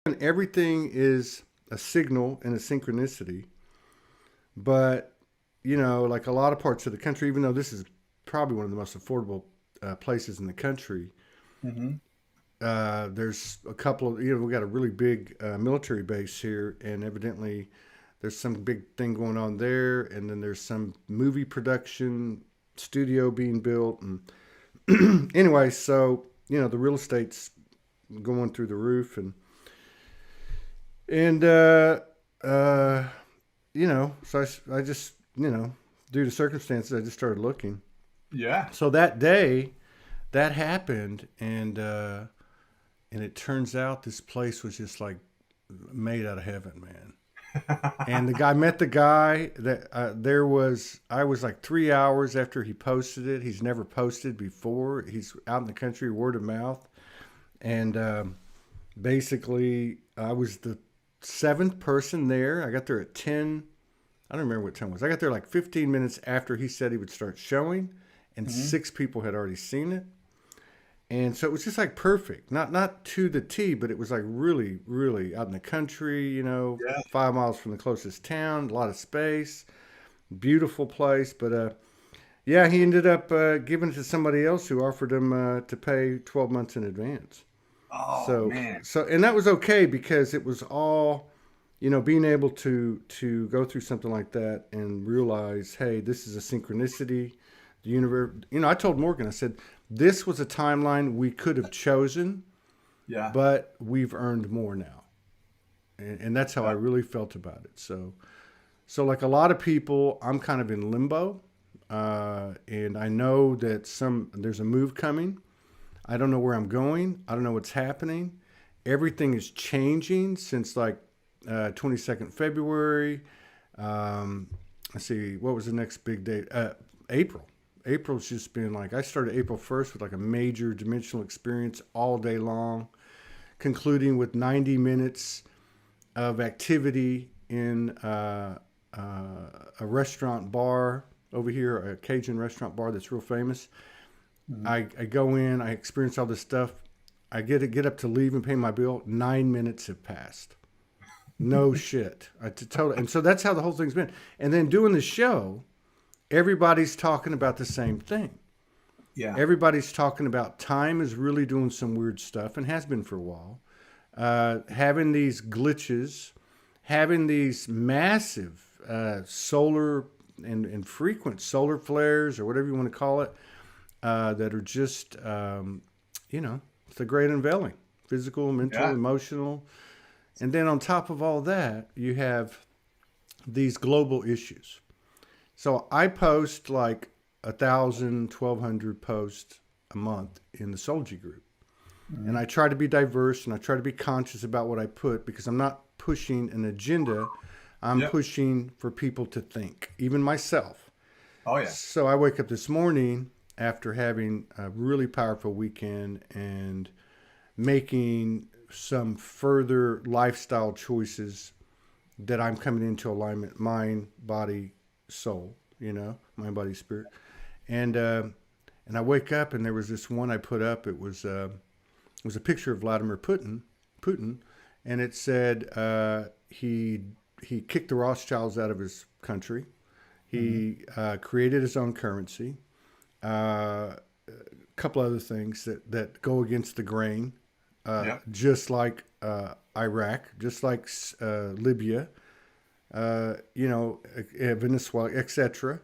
everything is a signal and a synchronicity. But, like a lot of parts of the country, even though this is probably one of the most affordable places in the country, Hmm. there's a couple of, we got a really big military base here, and evidently there's some big thing going on there. And then there's some movie production studio being built. And anyway, so, the real estate's going through the roof. And uh, so I just, due to circumstances, I just started looking. Yeah. So that day, that happened, and it turns out this place was just like made out of heaven, man. And the guy met the guy that I was like 3 hours after he posted it. He's never posted before. He's out in the country, word of mouth, and basically I was the seventh person there. I got there at 10. I don't remember what time it was. I got there like 15 minutes after he said he would start showing, and Hmm. six people had already seen it. And so it was just like perfect, not to the T, but it was like really, really out in the country, Yeah. 5 miles from the closest town, a lot of space, beautiful place. But yeah, he ended up giving it to somebody else who offered him to pay 12 months in advance. Oh So, man. and that was okay because it was all, being able to go through something like that and realize, hey, this is a synchronicity. The universe, I told Morgan, I said, this was a timeline we could have chosen, Yeah. but we've earned more now. And that's how I Yeah. really felt about it. So like a lot of people, I'm kind of in limbo. And I know that there's a move coming. I don't know where I'm going. I don't know what's happening. Everything is changing since like 22nd February. Um, let's see, what was the next big date? April. April's just been like, I started April 1st with like a major dimensional experience all day long, concluding with 90 minutes of activity in a restaurant bar over here, a Cajun restaurant bar that's real famous. Mhm. I go in, I experience all this stuff. I get up to leave and pay my bill. 9 minutes have passed. No shit. And so that's how the whole thing's been. And then doing the show, everybody's talking about the same thing. Yeah. Everybody's talking about time is really doing some weird stuff and has been for a while. Having these glitches, having these massive solar and frequent solar flares or whatever you want to call it, that are just, it's a great unveiling, physical, mental, Yeah. emotional. And then on top of all that, you have these global issues. So I post like 1,000, 1,200 posts a month in the Soulogy group. And Hmm. I try to be diverse and I try to be conscious about what I put because I'm not pushing an agenda. I'm Yep. pushing for people to think, even myself. Oh yeah. So I wake up this morning after having a really powerful weekend and making some further lifestyle choices that I'm coming into alignment, mind, body, soul, mind, body, spirit. And and I wake up and there was this one I put up. It was a picture of Vladimir Putin, and it said he kicked the Rothschilds out of his country. Hmm. He created his own currency. A couple other things that go against the grain, Yep. just like Iraq, just like Libya, Venezuela, etc.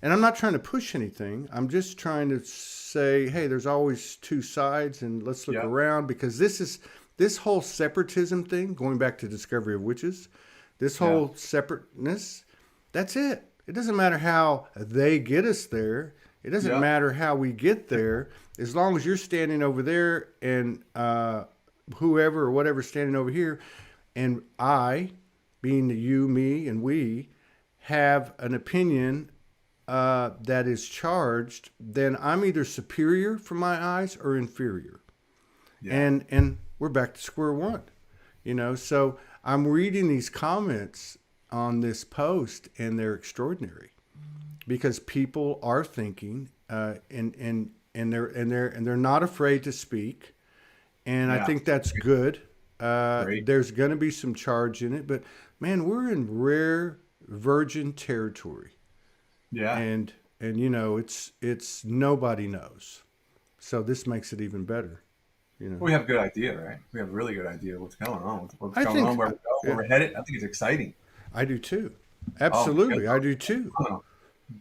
And I'm not trying to push anything. I'm just trying to say, hey, there's always two sides, and let's look Yep. around because this whole separatism thing, going back to Discovery of Witches, this Yeah. whole separateness, that's it. It doesn't matter how they get us there. It doesn't Yep. matter how we get there. As long as you're standing over there and whoever or whatever standing over here, and I, being the you, me, and we, have an opinion that is charged, then I'm either superior from my eyes or inferior. Yeah. And we're back to square one. So I'm reading these comments on this post and they're extraordinary because people are thinking and they're not afraid to speak, and I Yeah. think that's good. Great. There's going to be some charge in it, but man, we're in rare virgin territory, Yeah. and it's nobody knows, so this makes it even better. We have a good idea, right? We have a really good idea of what's going on, I think, where we go, where yeah, we're headed. I think it's exciting. I do too. Oh my Absolutely, I goodness. do too. Oh,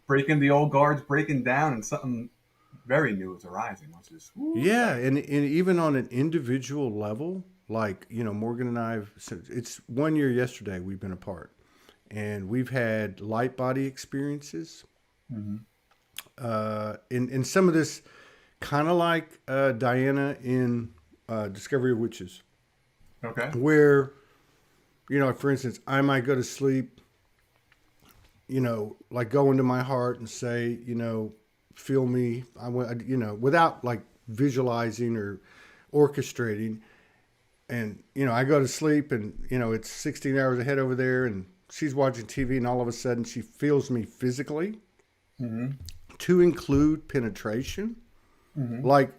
breaking the old guards, breaking down, and something very new is arising, which is Yeah, exciting. and even on an individual level, like Morgan and so it's 1 year yesterday we've been apart, and we've had light body experiences. Hmm. In some of this, kind of like Diana in Discovery of Witches, Okay. where for instance, I might go to sleep, like go into my heart and say, feel me. I want, without like visualizing or orchestrating. And, I go to sleep and, it's 16 hours ahead over there and she's watching TV and all of a sudden she feels me physically, Hmm. to include penetration, Hmm. like,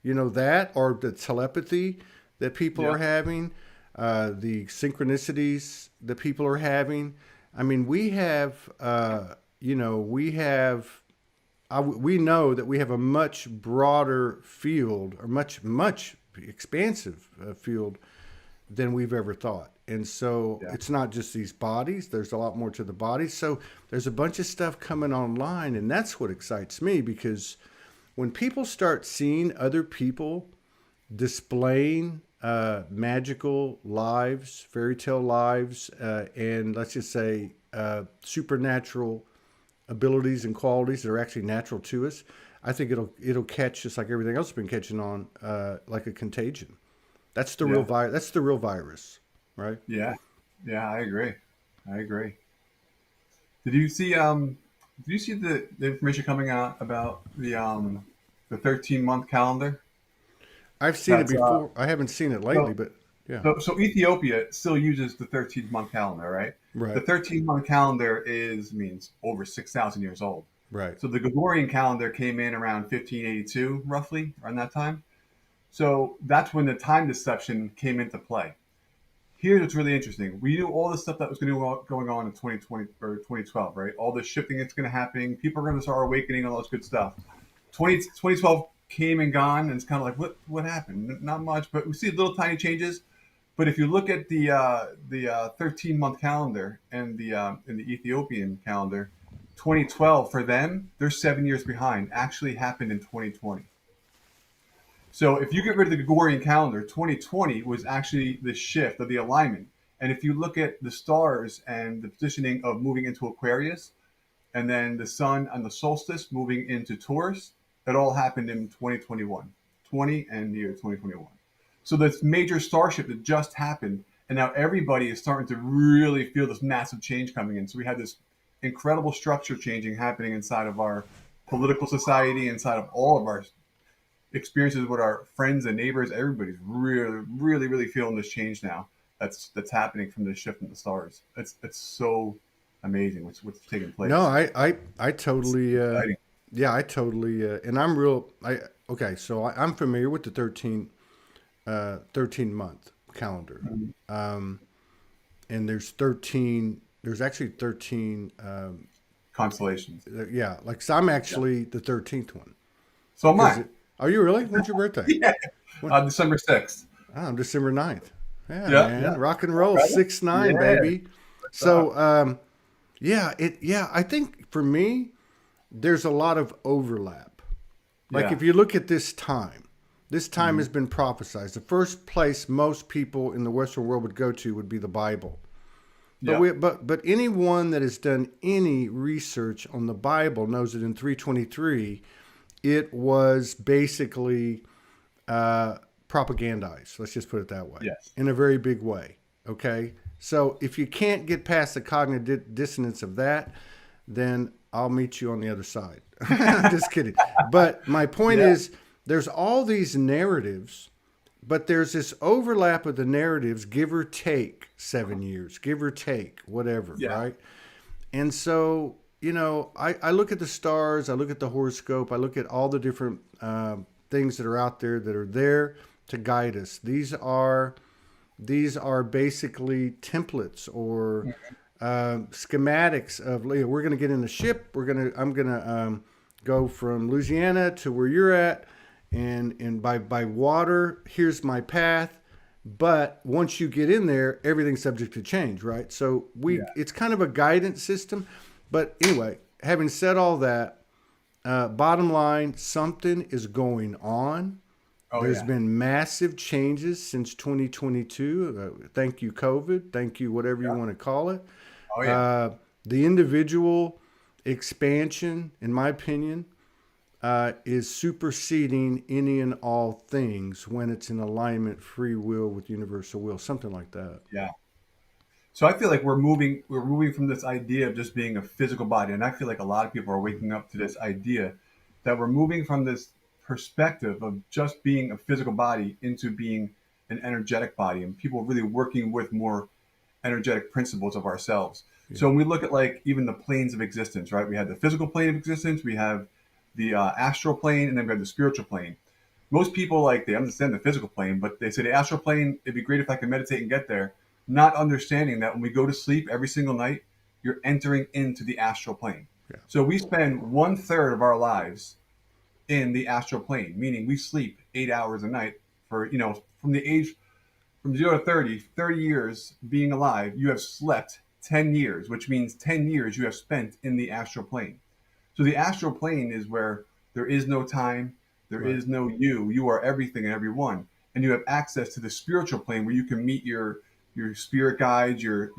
that or the telepathy that people Yeah. are having, the synchronicities that people are having. I mean, we have, we know that we have a much broader field or much expansive field than we've ever thought. And so Yeah. it's not just these bodies, there's a lot more to the bodies. So there's a bunch of stuff coming online. And that's what excites me, because when people start seeing other people displaying magical lives, fairy tale lives, and let's just say supernatural abilities and qualities that are actually natural to us, I think it'll catch just like everything else has been catching on, like a contagion. That's the real Yeah. virus. That's the real virus, right? Yeah. Yeah. I agree. I agree. Did you see the information coming out about the 13-month calendar? I've seen it That's before. I haven't seen it lately, so but yeah, so Ethiopia still uses the 13-month calendar, right? The right, 13-month calendar means over 6,000 years old. right. So the Gregorian calendar came in around 1582, roughly around that time. So that's when the time deception came into play. Here's what's really interesting. We knew all the stuff that was going on in 2020 or 2012, right? All the shifting that's going to happen. People are going to start awakening, all this good stuff. 2012 came and gone, and it's kind of like, what happened? Not much, but we see little tiny changes. But if you look at the 13-month calendar and the Ethiopian calendar, 2012 for them, they're 7 years behind. Actually happened in 2020. So if you get rid of the Gregorian calendar, 2020 was actually the shift of the alignment. And if you look at the stars and the positioning of moving into Aquarius, and then the sun and the solstice moving into Taurus, it all happened in 2021, 20 and the year 2021. So this major starship that just happened, and now everybody is starting to really feel this massive change coming in. So we had this incredible structure changing happening inside of our political society, inside of all of our experiences with our friends and neighbors. Everybody's really feeling this change now. That's happening from the shift in the stars. It's so amazing what's taking No, place. I It's totally, exciting. yeah, I totally, and I'm real. Okay, so I'm familiar with the 13 month calendar, Mhm. and there's 13. There's actually 13. Constellations. Yeah, like so I'm Yeah. actually the 13th one So am because I. are you really? When's your birthday? Yeah. When? December 6th. I'm December 9th. Yeah, Yeah. man, Yeah. rock and roll, Brother. 6'9", Yeah. baby. What's up? So, yeah, I think for me, there's a lot of overlap. Like Yeah. if you look at this time Hmm. has been prophesized. The first place most people in the Western world would go to would be the Bible. But Yep. but anyone that has done any research on the Bible knows that in 323, it was basically propagandized. Let's just put it that way, Yes. in a very big way. Okay, so if you can't get past the cognitive dissonance of that, then I'll meet you on the other side. I'm just kidding. But my point Yeah. is, there's all these narratives, but there's this overlap of the narratives, give or take 7 years, give or take whatever, Yeah. right? And so, I look at the stars, I look at the horoscope, I look at all the different things that are out there that are there to guide us. These are These are basically templates or schematics of, we're going to get in the ship. I'm going to go from Louisiana to where you're at, and by water, here's my path. But once you get in there, everything's subject to change, right? So Yeah. it's kind of a guidance system. But anyway, having said all that, bottom line, something is going on. Oh There's yeah. been massive changes since 2022. Thank you, COVID. Thank you, whatever you Yeah. want to call it. Oh yeah. Uh, the individual expansion, in my opinion, is superseding any and all things when it's in alignment, free will with universal will, something like that. Yeah. So I feel like we're moving from this idea of just being a physical body, and I feel like a lot of people are waking up to this idea that we're moving from this perspective of just being a physical body into being an energetic body, and people really working with more energetic principles of ourselves. Yeah. So when we look at like even the planes of existence, right? We have the physical plane of existence, we have the astral plane, and then we have the spiritual plane. Most people like they understand the physical plane, but they say the astral plane. It'd be great if I could meditate and get there, not understanding that when we go to sleep every single night, you're entering into the astral plane. Yeah. So we spend 1/3 of our lives in the astral plane, meaning we sleep 8 hours a night for from the age from 0 to 30 years being alive, you have slept 10 years, which means 10 years you have spent in the astral plane. So the astral plane is where there is no time, there Right. is no you. You are everything and everyone. And you have access to the spiritual plane where you can meet your spirit guides, your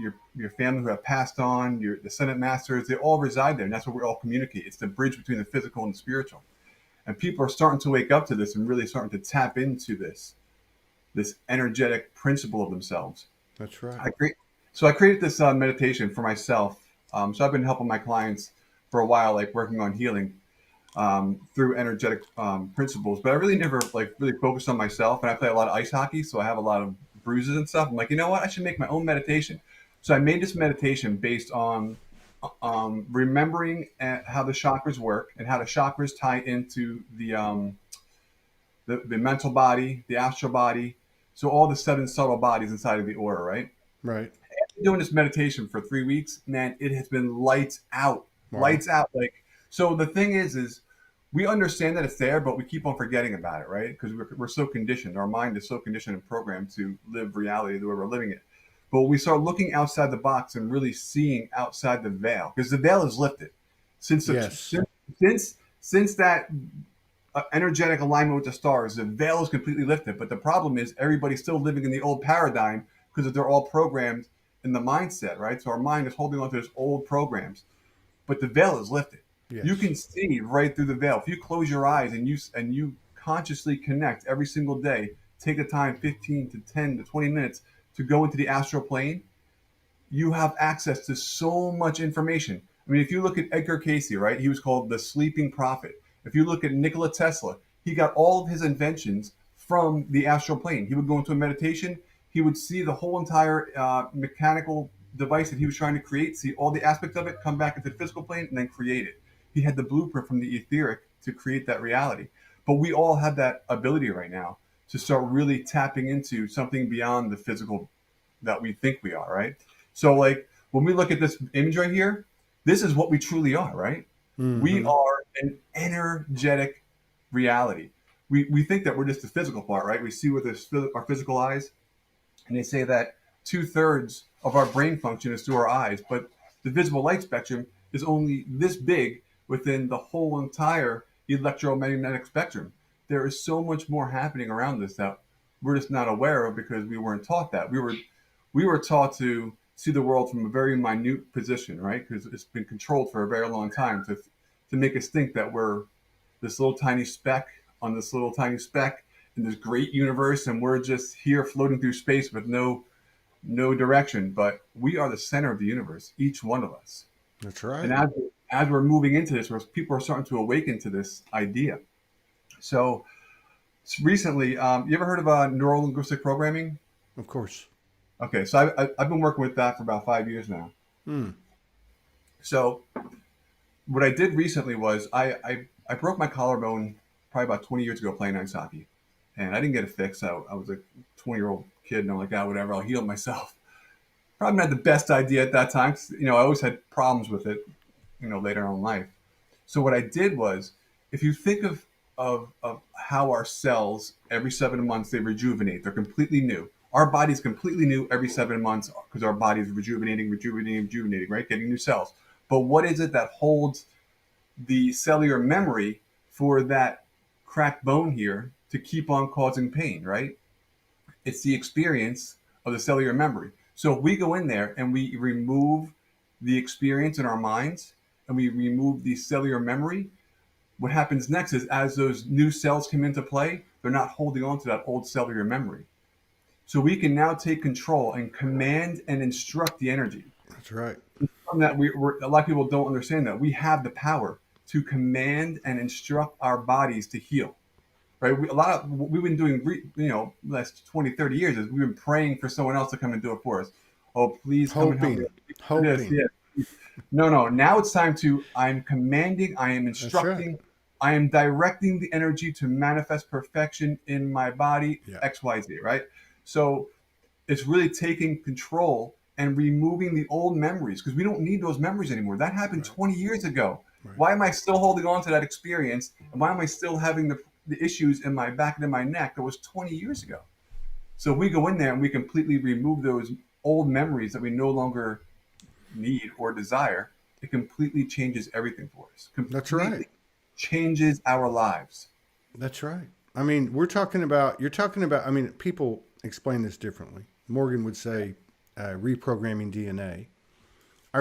family who have passed on, your the Senate masters, they all reside there. And that's where we all communicate. It's the bridge between the physical and the spiritual. And people are starting to wake up to this and really starting to tap into this energetic principle of themselves. That's right. So I created this meditation for myself. So I've been helping my clients for a while, like working on healing through energetic principles. But I really never like really focused on myself. And I play a lot of ice hockey, so I have a lot of bruises and stuff. I'm like, you know what? I should make my own meditation. So I made this meditation based on remembering how the chakras work and how the chakras tie into the mental body, the astral body, so all the seven subtle bodies inside of the aura, right? Right. Doing this meditation for 3 weeks, man, it has been lights out, Wow. lights out. Like, so the thing is we understand that it's there, but we keep on forgetting about it, right? Because we're so conditioned. Our mind is so conditioned and programmed to live reality the way we're living it. But we start looking outside the box and really seeing outside the veil, because the veil is lifted since Yes. since that energetic alignment with the stars. The veil is completely lifted, but the problem is everybody's still living in the old paradigm because they're all programmed in the mindset, right? So our mind is holding on to those old programs, but the veil is lifted. You Yes. can see right through the veil if you close your eyes and you consciously connect every single day. Take the time, 15 to 10 to 20 minutes, to go into the astral plane. You have access to so much information. I mean, if you look at Edgar Cayce, right? He was called the sleeping prophet. If you look at Nikola Tesla, he got all of his inventions from the astral plane. He would go into a meditation. He would see the whole entire mechanical device that he was trying to create, see all the aspects of it, come back into the physical plane, and then create it. He had the blueprint from the etheric to create that reality. But we all have that ability right now to start really tapping into something beyond the physical that we think we are, right? So, like, when we look at this image right here, this is what we truly are, right? We Mm-hmm. are an energetic reality. We think that we're just the physical part, right? We see with our physical eyes, and they say that 2/3 of our brain function is through our eyes, but the visible light spectrum is only this big within the whole entire electromagnetic spectrum. There is so much more happening around us that we're just not aware of because we weren't taught that. We were taught to see the world from a very minute position, right? Because it's been controlled for a very long time to make us think that we're this little tiny speck on this little tiny speck in this great universe, and we're just here floating through space with no direction. But we are the center of the universe, each one of us. That's And right. as we're moving into this, where people are starting to awaken to this idea. So recently, you ever heard of neuro linguistic programming? Of course. Okay, so I've been working with that for about 5 years now. Mm. So what I did recently was I broke my collarbone probably about 20 years ago playing ice hockey, and I didn't get it fixed. I was a 20-year-old kid, and I'm like, ah, whatever, I'll heal myself. Probably not the best idea at that time. 'Cause, I always had problems with it, later on in life. So what I did was, if you think of how our cells every 7 months they rejuvenate, they're completely new. Our body's completely new every 7 months because our body is rejuvenating, right? Getting new cells. But what is it that holds the cellular memory for that cracked bone here to keep on causing pain, right? It's the experience of the cellular memory. So if we go in there and we remove the experience in our minds and we remove the cellular memory, what happens next is as those new cells come into play, they're not holding on to that old cellular memory. So we can now take control and command and instruct the energy. That's right. Something that a lot of people don't understand, that we have the power to command and instruct our bodies to heal. Right? A lot of what we've been doing, last 20, 30 years is we've been praying for someone else to come and do it for us. Oh, please come and help me. Hoping. Yeah. No. Now it's time I'm commanding, I am That's right. instructing, I am directing the energy to manifest perfection in my body, Yeah. XYZ, right? So it's really taking control and removing the old memories because we don't need those memories anymore. That happened 20 years ago. Right. Why am I still holding on to that experience? And why am I still having the issues in my back and in my neck that was 20 years ago? So we go in there and we completely remove those old memories that we no longer need or desire. It completely changes everything for us. That's Completely right. changes our lives. That's right. I mean, you're talking about, I mean, people explain this differently. Morgan would say reprogramming DNA. Yeah. I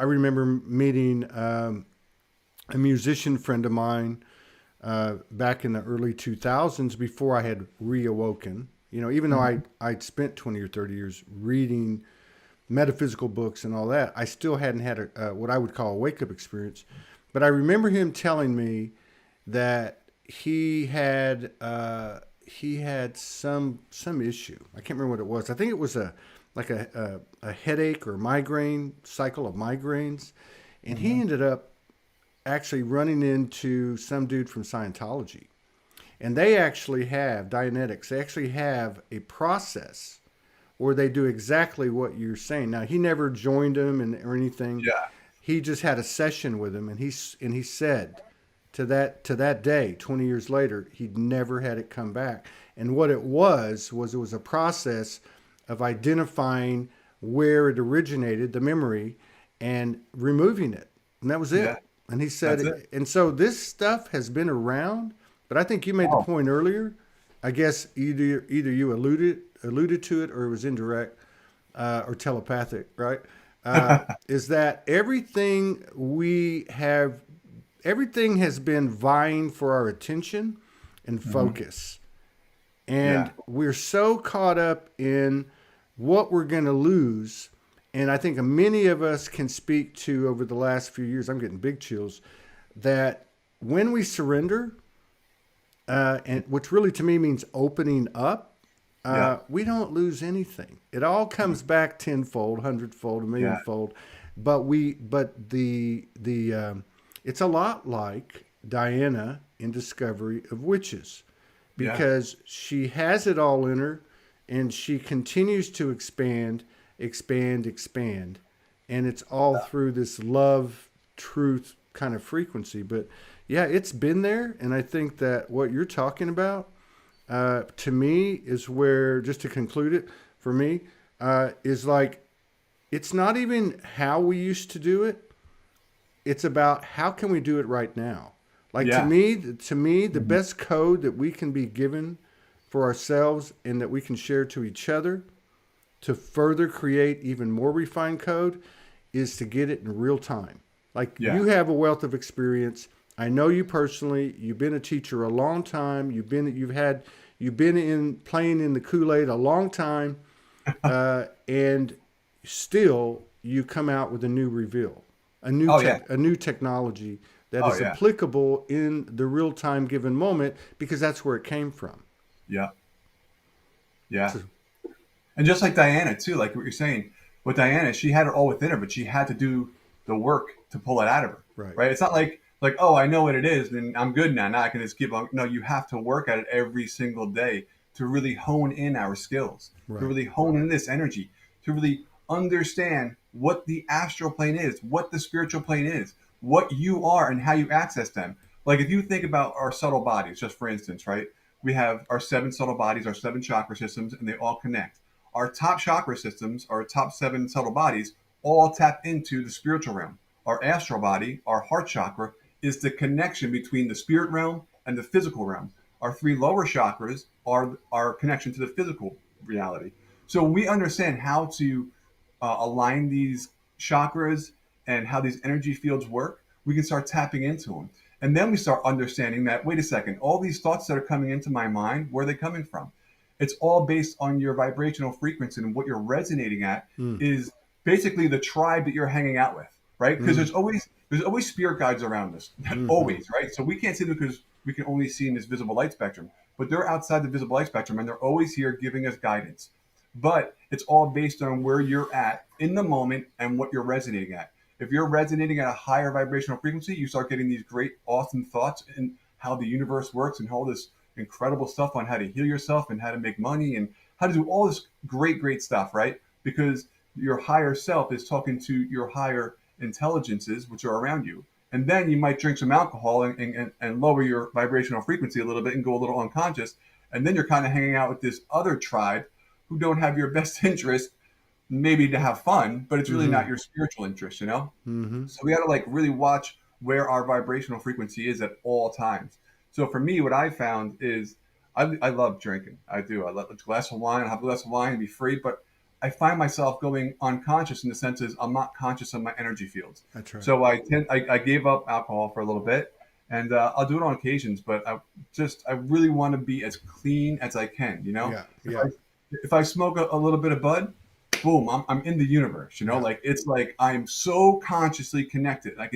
remember meeting a musician friend of mine back in the early 2000s before I had reawoken. Even though I'd spent 20 or 30 years reading metaphysical books and all that, I still hadn't had what I would call a wake up experience. But I remember him telling me that he had some issue. I can't remember what it was. I think it was a headache or migraine cycle of migraines, and he ended up actually running into some dude from Scientology, and they actually have Dianetics. They actually have a process where they do exactly what you're saying. Now he never joined them or anything. Yeah. He just had a session with him, and he said to that day, 20 years later, he'd never had it come back. And what it was a process of identifying where it originated, the memory, and removing it. And that was it. Yeah. And he said, That's it. and so this stuff has been around, but I think you made the point earlier. I guess either you alluded to it, or it was indirect or telepathic, right? Is that everything has been vying for our attention and focus. And we're so caught up in what we're going to lose. And I think many of us can speak to over the last few years, I'm getting big chills, that when we surrender, and which really to me means opening up, we don't lose anything. It all comes back tenfold, hundredfold, a millionfold. But it's a lot like Diana in Discovery of Witches, because she has it all in her, and she continues to expand, and it's all through this love, truth kind of frequency. But yeah, it's been there, and I think that what you're talking about, to me, is where, just to conclude it for me, is like, it's not even how we used to do it. It's about how can we do it right now. Like to me, the best code that we can be given for ourselves and that we can share to each other to further create even more refined code is to get it in real time. Like you have a wealth of experience. I know you personally. You've been a teacher a long time. You've been in playing in the Kool-Aid a long time, and still you come out with a new reveal, a new technology that is applicable in the real time given moment, because that's where it came from. Yeah. And just like Diana too, like what you're saying, with Diana, she had it all within her, but she had to do the work to pull it out of her. Right? It's not like, oh, I know what it is, and I'm good now. Now I can just keep on. No, you have to work at it every single day to really hone in our skills. to Right. really hone in this energy, to really understand what the astral plane is, what the spiritual plane is, what you are, and how you access them. Like if you think about our subtle bodies, just for instance, right? We have our seven subtle bodies, our seven chakra systems, and they all connect. Our top chakra systems, our top seven subtle bodies, all tap into the spiritual realm. Our astral body, our heart chakra, is the connection between the spirit realm and the physical realm. Our three lower chakras are our connection to the physical reality. So we understand how to align these chakras and how these energy fields work. We can start tapping into them. And then we start understanding that, wait a second, all these thoughts that are coming into my mind, where are they coming from? It's all based on your vibrational frequency, and what you're resonating at Mm. is basically the tribe that you're hanging out with, right? Because Mm. there's always spirit guides around us, Mm-hmm. always, right? So we can't see them because we can only see in this visible light spectrum, but they're outside the visible light spectrum, and they're always here giving us guidance. But it's all based on where you're at in the moment and what you're resonating at. If you're resonating at a higher vibrational frequency, you start getting these great, awesome thoughts and how the universe works and all this incredible stuff on how to heal yourself and how to make money and how to do all this great, great stuff, right? Because your higher self is talking to your higher intelligences, which are around you. And then you might drink some alcohol and lower your vibrational frequency a little bit and go a little unconscious. And then you're kind of hanging out with this other tribe who don't have your best interest, maybe to have fun, but it's really Mm-hmm. not your spiritual interest, you know? Mm-hmm. So we got to like really watch where our vibrational frequency is at all times. So for me, what I found is I love drinking. I do. I love a glass of wine. I have a glass of wine and be free, but I find myself going unconscious in the sense is I'm not conscious of my energy fields. That's right. So I gave up alcohol for a little bit, and I'll do it on occasions, but I really want to be as clean as I can. You know, Yeah. if Yeah. I smoke a little bit of bud, boom, I'm in the universe. You know, Yeah. like it's like I'm so consciously connected. I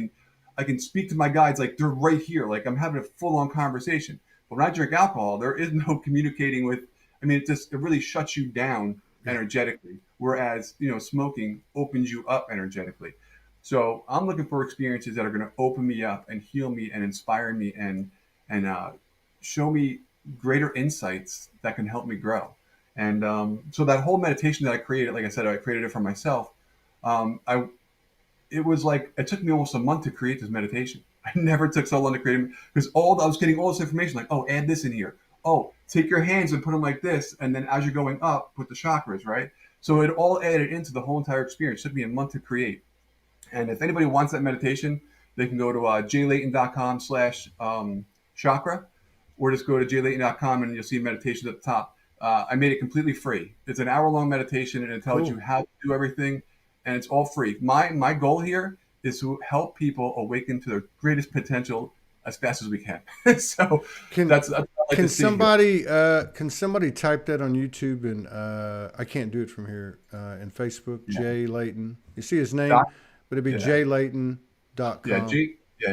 can speak to my guides like they're right here. Like I'm having a full on conversation. But when I drink alcohol, there is no communicating with. I mean, it really shuts you down Yeah. energetically. Whereas smoking opens you up energetically. So I'm looking for experiences that are going to open me up and heal me and inspire me and show me greater insights that can help me grow. And so that whole meditation that I created, like I said, I created it for myself. I It was like it took me almost a month to create this meditation. I never took so long to create it because I was getting all this information like, oh, add this in here. Oh, take your hands and put them like this, and then as you're going up, put the chakras, right? So it all added into the whole entire experience. It took me a month to create. And if anybody wants that meditation, they can go to jlayton.com/chakra, or just go to jlayton.com and you'll see meditation at the top. I made it completely free. It's an hour-long meditation, and it tells you Cool. how to do everything, and it's all free. My goal here is to help people awaken to their greatest potential as fast as we can. So Can that's what I like to see here. can somebody type that on YouTube and I can't do it from here in Facebook. Yeah. Jay Layton. You see his name, Doc, but it'd be yeah. Yeah, jlayton.com.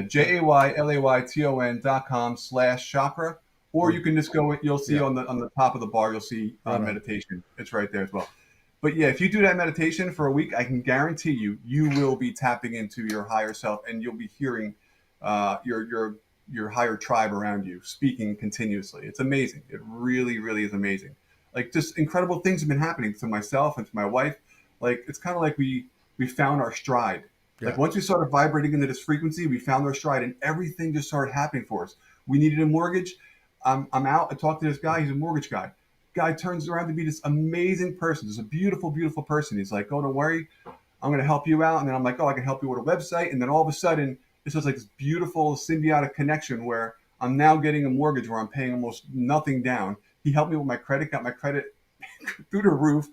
jaylayton.com/chakra, or Or you can just go. You'll see yeah, on the top of the bar. You'll see right on. meditation. It's right there as well. But yeah, if you do that meditation for a week, I can guarantee you will be tapping into your higher self, and you'll be hearing your higher tribe around you speaking continuously. It's amazing. It really, really is amazing. Like just incredible things have been happening to myself and to my wife. Like it's kind of like we found our stride. Like Yeah. once we started vibrating into this frequency, we found our stride, and everything just started happening for us. We needed a mortgage. I'm out. I talked to this guy. He's a mortgage guy. Guy turns around to be this amazing person. Just a beautiful, beautiful person. He's like, "Oh, don't worry. I'm going to help you out." And then I'm like, "Oh, I can help you with a website." And then all of a sudden, it's just like this beautiful symbiotic connection where I'm now getting a mortgage where I'm paying almost nothing down. He helped me with my credit, got my credit through the roof.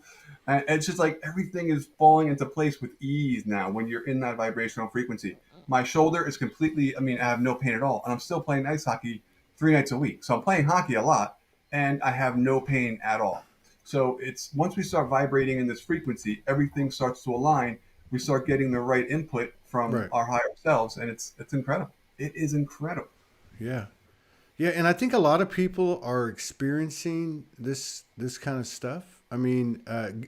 And it's just like everything is falling into place with ease now when you're in that vibrational frequency. My shoulder is completely, I mean, I have no pain at all. And I'm still playing ice hockey 3 nights a week. So I'm playing hockey a lot and I have no pain at all. So it's once we start vibrating in this frequency, everything starts to align. We start getting the right input from Right. our higher selves, and it's incredible. It is incredible. Yeah. Yeah, and I think a lot of people are experiencing this kind of stuff. I mean,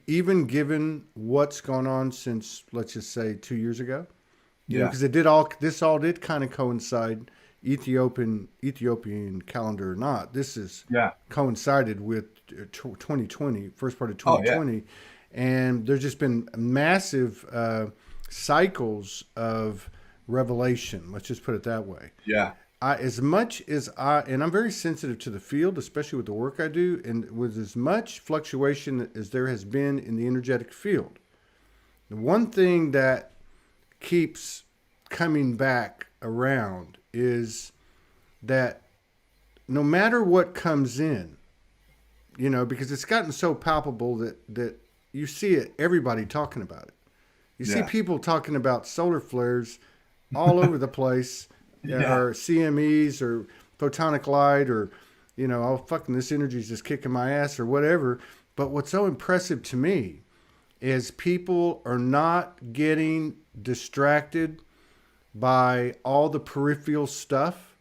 even given what's gone on since, let's just say, 2 years ago, Yeah. because this all did kind of Ethiopian calendar or not. This is Yeah. coincided with 2020, first part of Oh yeah. 2020, and there's just been massive cycles of revelation. Let's just put it that way. Yeah. As much as and I'm very sensitive to the field, especially with the work I do, and with as much fluctuation as there has been in the energetic field, the one thing that keeps coming back around is that no matter what comes in, because it's gotten so palpable that you see it, everybody talking about it. You see Yeah. people talking about solar flares all over the place, Yeah. or CMEs or photonic light, or, oh, fucking this energy's just kicking my ass or whatever. But what's so impressive to me is people are not getting distracted by all the peripheral stuff.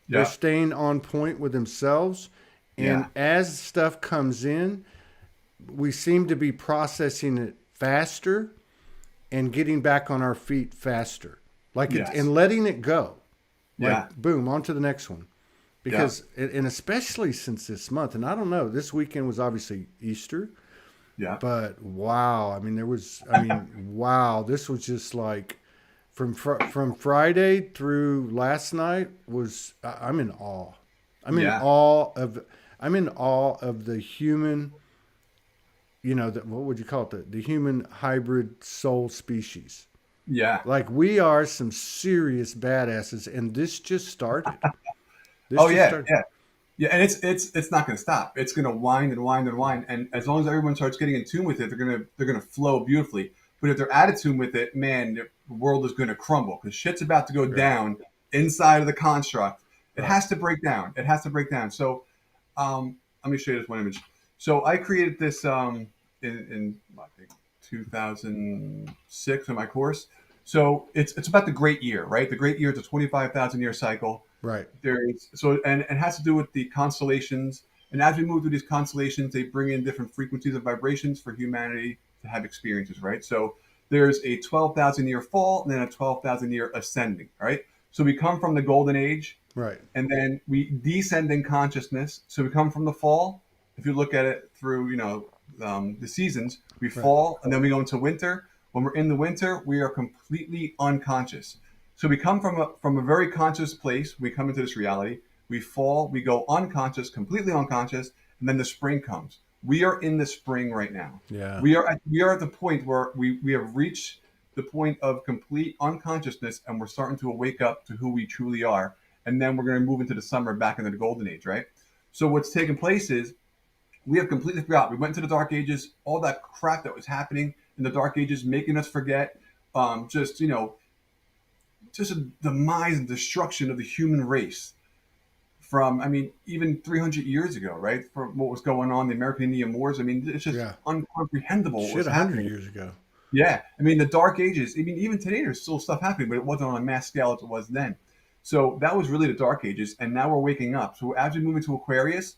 They're Yeah. staying on point with themselves. And Yeah. as stuff comes in, we seem to be processing it faster and getting back on our feet faster. Yes. And letting it go. Yeah. Boom, on to the next one. Because, and especially since this month, and I don't know, this weekend was obviously Easter. Yeah. But wow, wow, this was just like from Friday through last night I'm in awe. I'm in awe of the human, what would you call it? The human hybrid soul species. Yeah. Like, we are some serious badasses, and this just started. Yeah, and it's not going to stop. It's going to wind and wind and wind, and as long as everyone starts getting in tune with it, they're gonna flow beautifully. But if they're out of tune with it, man, the world is going to crumble because shit's about to go down inside of the construct. It has to break down. It has to break down. So, let me show you this one image. So I created this in I think 2006 in my course. So it's about the great year, right? The great year is a 25,000 year cycle. Right. And it has to do with the constellations. And as we move through these constellations, they bring in different frequencies of vibrations for humanity to have experiences, right? So there's a 12,000 year fall and then a 12,000 year ascending, right? So we come from the golden age, right, and then we descend in consciousness. So we come from the fall. If you look at it through, the seasons, we fall and then we go into winter. When we're in the winter, we are completely unconscious. So we come from a very conscious place. We come into this reality. We fall. We go unconscious, completely unconscious, and then the spring comes. We are in the spring right now. Yeah. We are at the point where we have reached the point of complete unconsciousness, and we're starting to wake up to who we truly are. And then we're going to move into the summer, back into the golden age, right? So what's taking place is we have completely forgot. We went into the dark ages, all that crap that was happening in the dark ages, making us forget, just a demise and destruction of the human race from, even 300 years ago, right? From what was going on, the American Indian Wars. It's just uncomprehendable. Shit, 100 years ago. Yeah. The Dark Ages, even today there's still stuff happening, but it wasn't on a mass scale as it was then. So that was really the Dark Ages, and now we're waking up. So as we move into Aquarius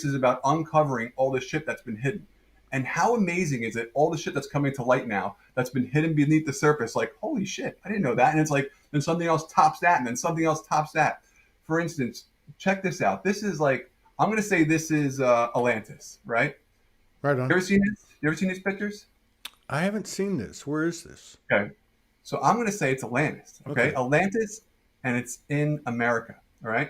is about uncovering all the shit that's been hidden. And how amazing is it, all the shit that's coming to light now that's been hidden beneath the surface? Like, holy shit, I didn't know that. And it's like, then something else tops that, and then something else tops that. For instance, check this out. This is like, I'm going to say this is Atlantis, right? Right on. You ever seen this? You ever seen these pictures? I haven't seen this. Where is this? Okay. So I'm going to say it's Atlantis, okay? Atlantis, and it's in America, all right?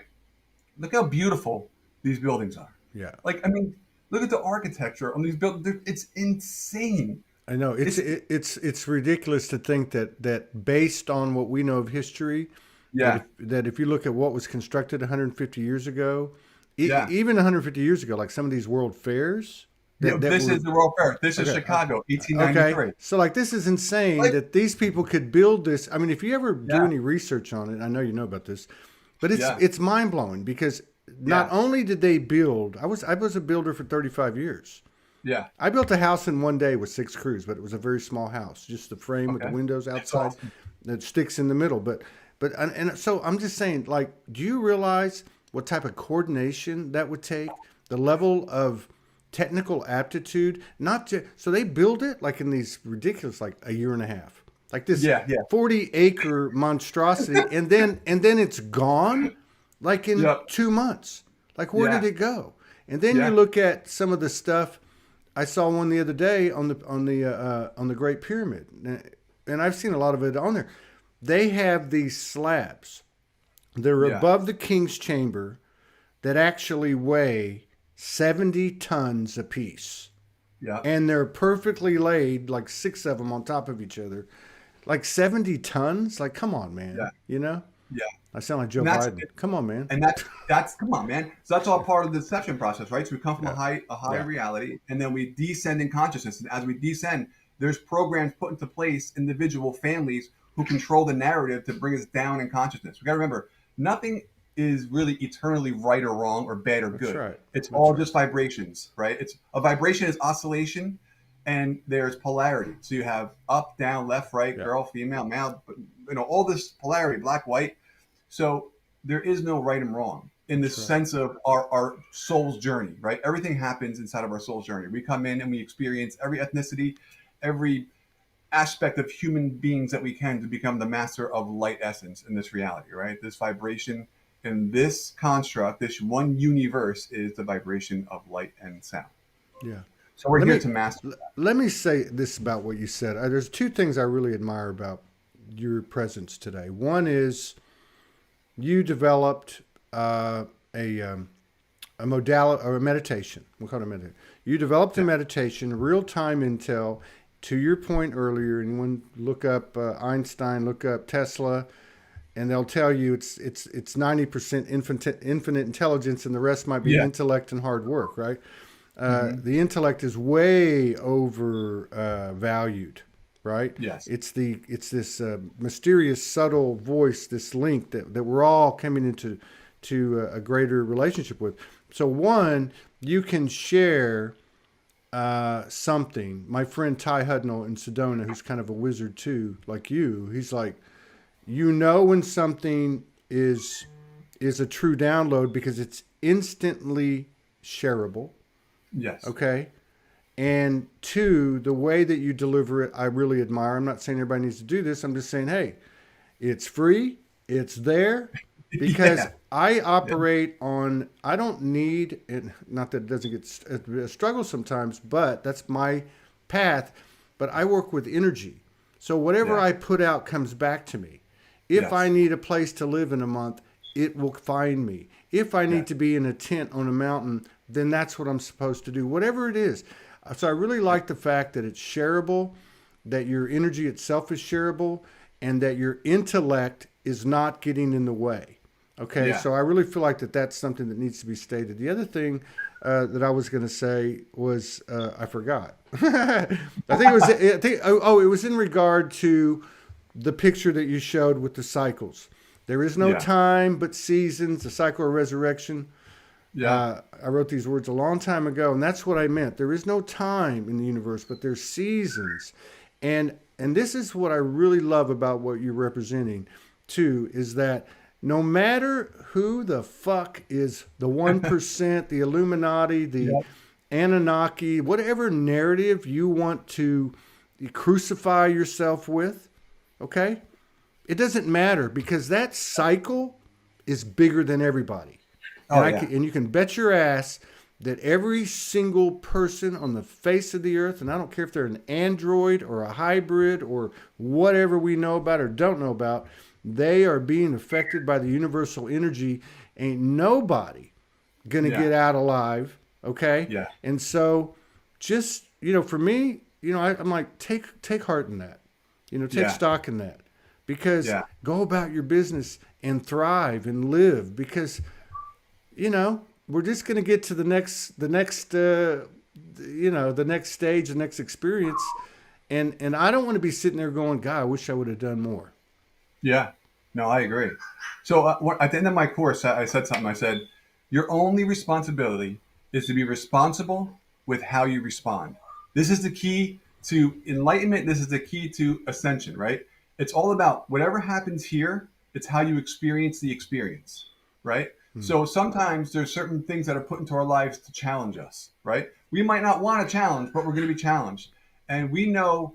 Look how beautiful these buildings are. Yeah. Look at the architecture on these buildings. It's insane. I know. It's ridiculous to think that based on what we know of history, that if you look at what was constructed 150 years ago, even 150 years ago, like some of these world fairs. This is the World Fair. This is Chicago, 1893. Okay. So this is insane that these people could build this. If you ever do any research on it, I know you know about this, but it's mind blowing because not only did they build, I was a builder for 35 years. Yeah. I built a house in one day with 6 crews, but it was a very small house, just the frame with the windows outside that sticks in the middle. But so I'm just saying, do you realize what type of coordination that would take? The level of technical aptitude, so they build it in these ridiculous, a year and a half, this 40-acre monstrosity, and then it's gone, in 2 months. Where did it go? And then you Yeah. look at some of the stuff. I saw one the other day on the Great Pyramid, and I've seen a lot of it on there. They have these slabs. They're Yeah. above the king's chamber that actually weigh 70 tons apiece. Yeah. And they're perfectly laid, like six of them on top of each other. Like 70 tons? Like, come on, man. Yeah. You know? Yeah. I sound like Joe And that's Biden. Come on, man. and that's come on, man. So that's all part of the deception process, right? So we come from Yeah. a high Yeah. reality, and then we descend in consciousness. And as we descend, there's programs put into place, individual families who control the narrative to bring us down in consciousness. We got to remember, nothing is really eternally right or wrong or bad or That's good. right. It's That's all right. just vibrations, right? It's a vibration is oscillation, and there's polarity. So you have up, down, left, right, Yeah. girl, female, male, all this polarity, black, white. So there is no right and wrong in the That's right. sense of our soul's journey, right? Everything happens inside of our soul's journey. We come in and we experience every ethnicity, every aspect of human beings that we can to become the master of light essence in this reality, right? This vibration and this construct, this one universe is the vibration of light and sound. Yeah. So we're Let here me to master. let me say this about what you said. There's two things I really admire about your presence today. One is you developed a modality or a meditation. We'll call it a meditation. You developed a Yeah. meditation, real time intel. To your point earlier, anyone look up Einstein, look up Tesla, and they'll tell you it's 90% infinite intelligence, and the rest might be Yeah. intellect and hard work. Right? Hmm. The intellect is way over valued. Right? Yes. It's this mysterious, subtle voice, this link that we're all coming into a greater relationship with. So one, you can share something. My friend Ty Hudnall in Sedona, who's kind of a wizard too, like you, he's like, you know when something is a true download because it's instantly shareable. Yes. Okay. And two, the way that you deliver it, I really admire. I'm not saying everybody needs to do this. I'm just saying, hey, it's free, it's there, because Yeah. I Yeah. operate on, I don't need, and not that it doesn't get a struggle sometimes, but that's my path. But I work with energy. So whatever Yeah. I put out comes back to me. If I Yes. need a place to live in a month, it will find me. If I need Yes. to be in a tent on a mountain, then that's what I'm supposed to do, whatever it is. So I really like the fact that it's shareable, that your energy itself is shareable, and that your intellect is not getting in the way. Okay, Yeah. so I really feel like that's something that needs to be stated. The other thing that I was going to say was I forgot. I think it was. It was in regard to the picture that you showed with the cycles. There is no Yeah. time but seasons. The cycle of resurrection. Yeah. I wrote these words a long time ago, and that's what I meant. There is no time in the universe, but there's seasons, and this is what I really love about what you're representing, too, is that no matter who the fuck is the 1%, the Illuminati, the Yep. Anunnaki, whatever narrative you want to crucify yourself with, okay, it doesn't matter because that cycle is bigger than everybody. Oh yeah. And you can bet your ass that every single person on the face of the earth, and I don't care if they're an android or a hybrid or whatever we know about or don't know about, they are being affected by the universal energy. Ain't nobody gonna Yeah. get out alive, okay? Yeah. And so, just for me, I'm like, take heart in that, take Yeah. stock in that, because Yeah. go about your business and thrive and live because we're just going to get to the next the next stage, the next experience, and I don't want to be sitting there going, God, I wish I would have done more. Yeah. No, I agree. So at the end of my course, I said something. I said, your only responsibility is to be responsible with how you respond. This is the key to enlightenment. This is the key to ascension, right? It's all about whatever happens here. It's how you experience the experience, right? Hmm. So sometimes there's certain things that are put into our lives to challenge us, right? We might not want a challenge, but we're going to be challenged. And we know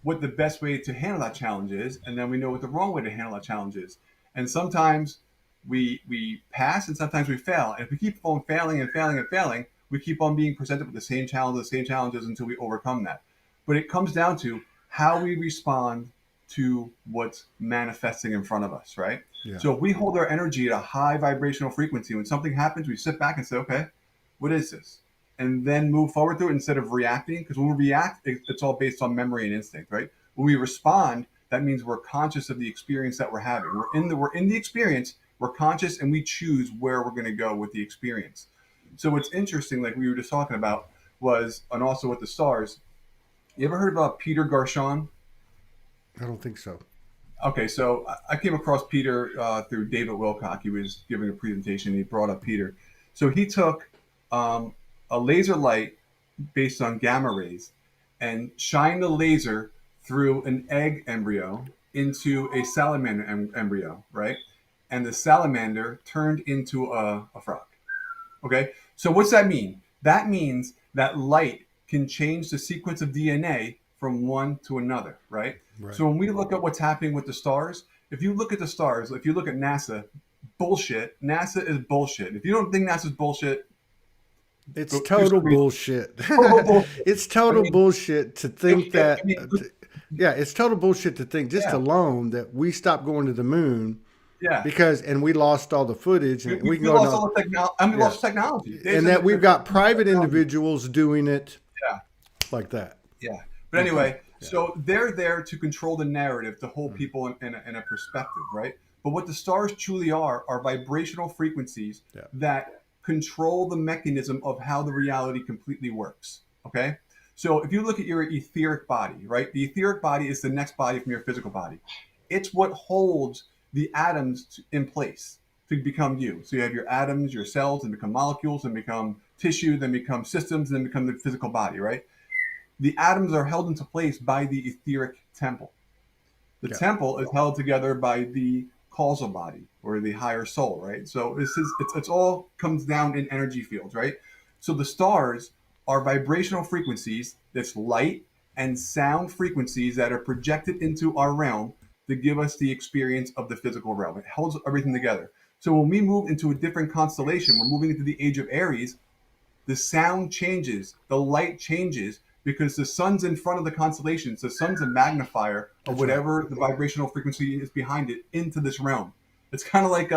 what the best way to handle that challenge is, and then we know what the wrong way to handle that challenge is. And sometimes we pass, and sometimes we fail. And if we keep on failing and failing and failing, We keep on being presented with the same challenges until we overcome that. But it comes down to how we respond to what's manifesting in front of us, right? Yeah. So if we hold our energy at a high vibrational frequency, when something happens, we sit back and say, okay, what is this? And then move forward through it instead of reacting. Because when we react, it's all based on memory and instinct, right? When we respond, that means we're conscious of the experience that we're having. We're in the experience, we're conscious, and we choose where we're going to go with the experience. So what's interesting, like we were just talking about, was, and also with the stars, you ever heard about Peter Garchon? I don't think so. Okay, so I came across Peter through David Wilcock. He was giving a presentation. He brought up Peter. So he took um, a laser light based on gamma rays and shined the laser through an egg embryo into a salamander embryo, right? And the salamander turned into a frog. Okay, so what's that mean? That means that light can change the sequence of DNA from one to another, right? Right. So when we look at what's happening with the stars, if you look at the stars, if you look at NASA, bullshit. NASA is bullshit. If you don't think NASA's bullshit, It's total bullshit. total bullshit. It's total bullshit to think that. I mean, Yeah, it's total bullshit to think just Yeah. alone that we stopped going to the moon yeah. and we lost all the footage and we We can go lost on, all the technology. I mean, we lost technology. and that we've got private individuals doing it Yeah. like that. Yeah. But anyway, so they're there to control the narrative, to hold people in a perspective, right? But what the stars truly are vibrational frequencies that control the mechanism of how the reality completely works. Okay? So if you look at your etheric body, right? The etheric body is the next body from your physical body. It's what holds the atoms in place to become you. So you have your atoms, your cells, and become molecules, and become tissue, then become systems, and then become the physical body, right? The atoms are held into place by the etheric temple. The temple is held together by the causal body or the higher soul, right? So it's all comes down in energy fields, right? So the stars are vibrational frequencies, that's light and sound frequencies that are projected into our realm to give us the experience of the physical realm. It holds everything together. So when we move into a different constellation, we're moving into the age of Aries, the sound changes, the light changes, because the sun's in front of the constellations. The sun's a magnifier of whatever the vibrational frequency is behind it into this realm. It's kind of like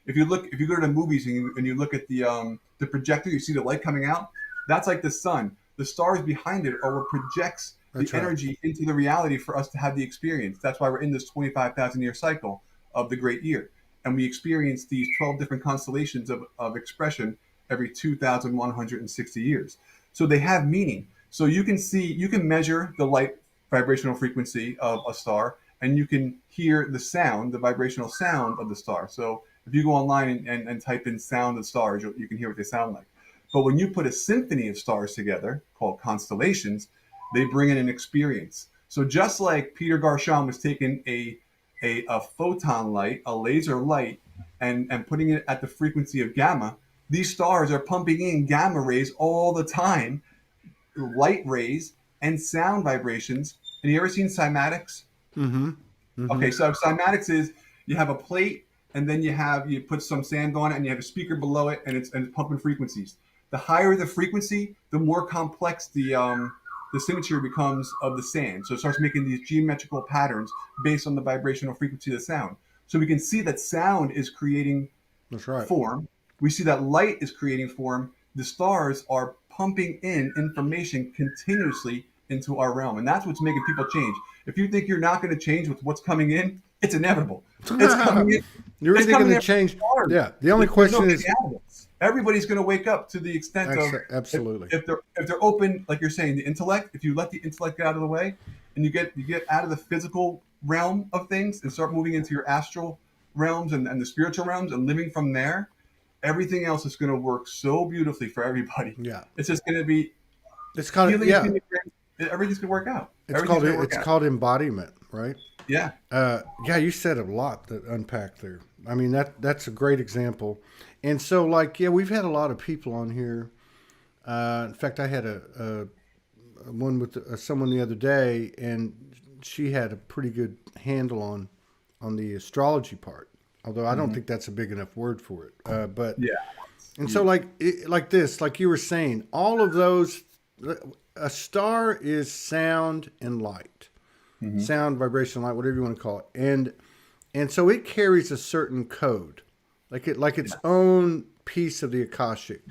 if you go to the movies and you look at the projector, you see the light coming out. That's like the sun. The stars behind it are what projects the energy into the reality for us to have the experience. That's why we're in this 25,000 year cycle of the great year. And we experience these 12 different constellations of expression every 2,160 years. So they have meaning. So you can measure the light vibrational frequency of a star, and you can hear the sound, the vibrational sound of the star. So if you go online and type in sound of stars, you can hear what they sound like. But when you put a symphony of stars together, called constellations, they bring in an experience. So just like Peter Garchon was taking a photon light, a laser light, and putting it at the frequency of gamma, these stars are pumping in gamma rays all the time, light rays and sound vibrations. And you ever seen cymatics? Mm-hmm. Mm-hmm. Okay, so cymatics is you have a plate and then you put some sand on it and you have a speaker below it and it's pumping frequencies. The higher the frequency, the more complex the symmetry becomes of the sand. So it starts making these geometrical patterns based on the vibrational frequency of the sound. So we can see that sound is creating form. We see that light is creating form. The stars are pumping in information continuously into our realm. And that's what's making people change. If you think you're not going to change with what's coming in, it's inevitable. It's coming in. You're either going to change. Yeah. The only question is, everybody's going to wake up to the extent of absolutely. If they're open, like you're saying, the intellect. If you let the intellect get out of the way, and you get out of the physical realm of things and start moving into your astral realms and the spiritual realms and living from there, everything else is going to work so beautifully for everybody. Yeah. It's just going to be. It's kind of everything's going to work out. It's called embodiment, right? Yeah. Yeah, you said a lot to unpack there. I mean, that's a great example. And so, we've had a lot of people on here. In fact, I had a one with someone the other day, and she had a pretty good handle on the astrology part. Although I don't think that's a big enough word for it. But yeah, And so, like this, like you were saying, all of those, a star is sound and light, Hmm. sound, vibration, light, whatever you want to call it, and so it carries a certain code, like its Yeah. own piece of the akashic,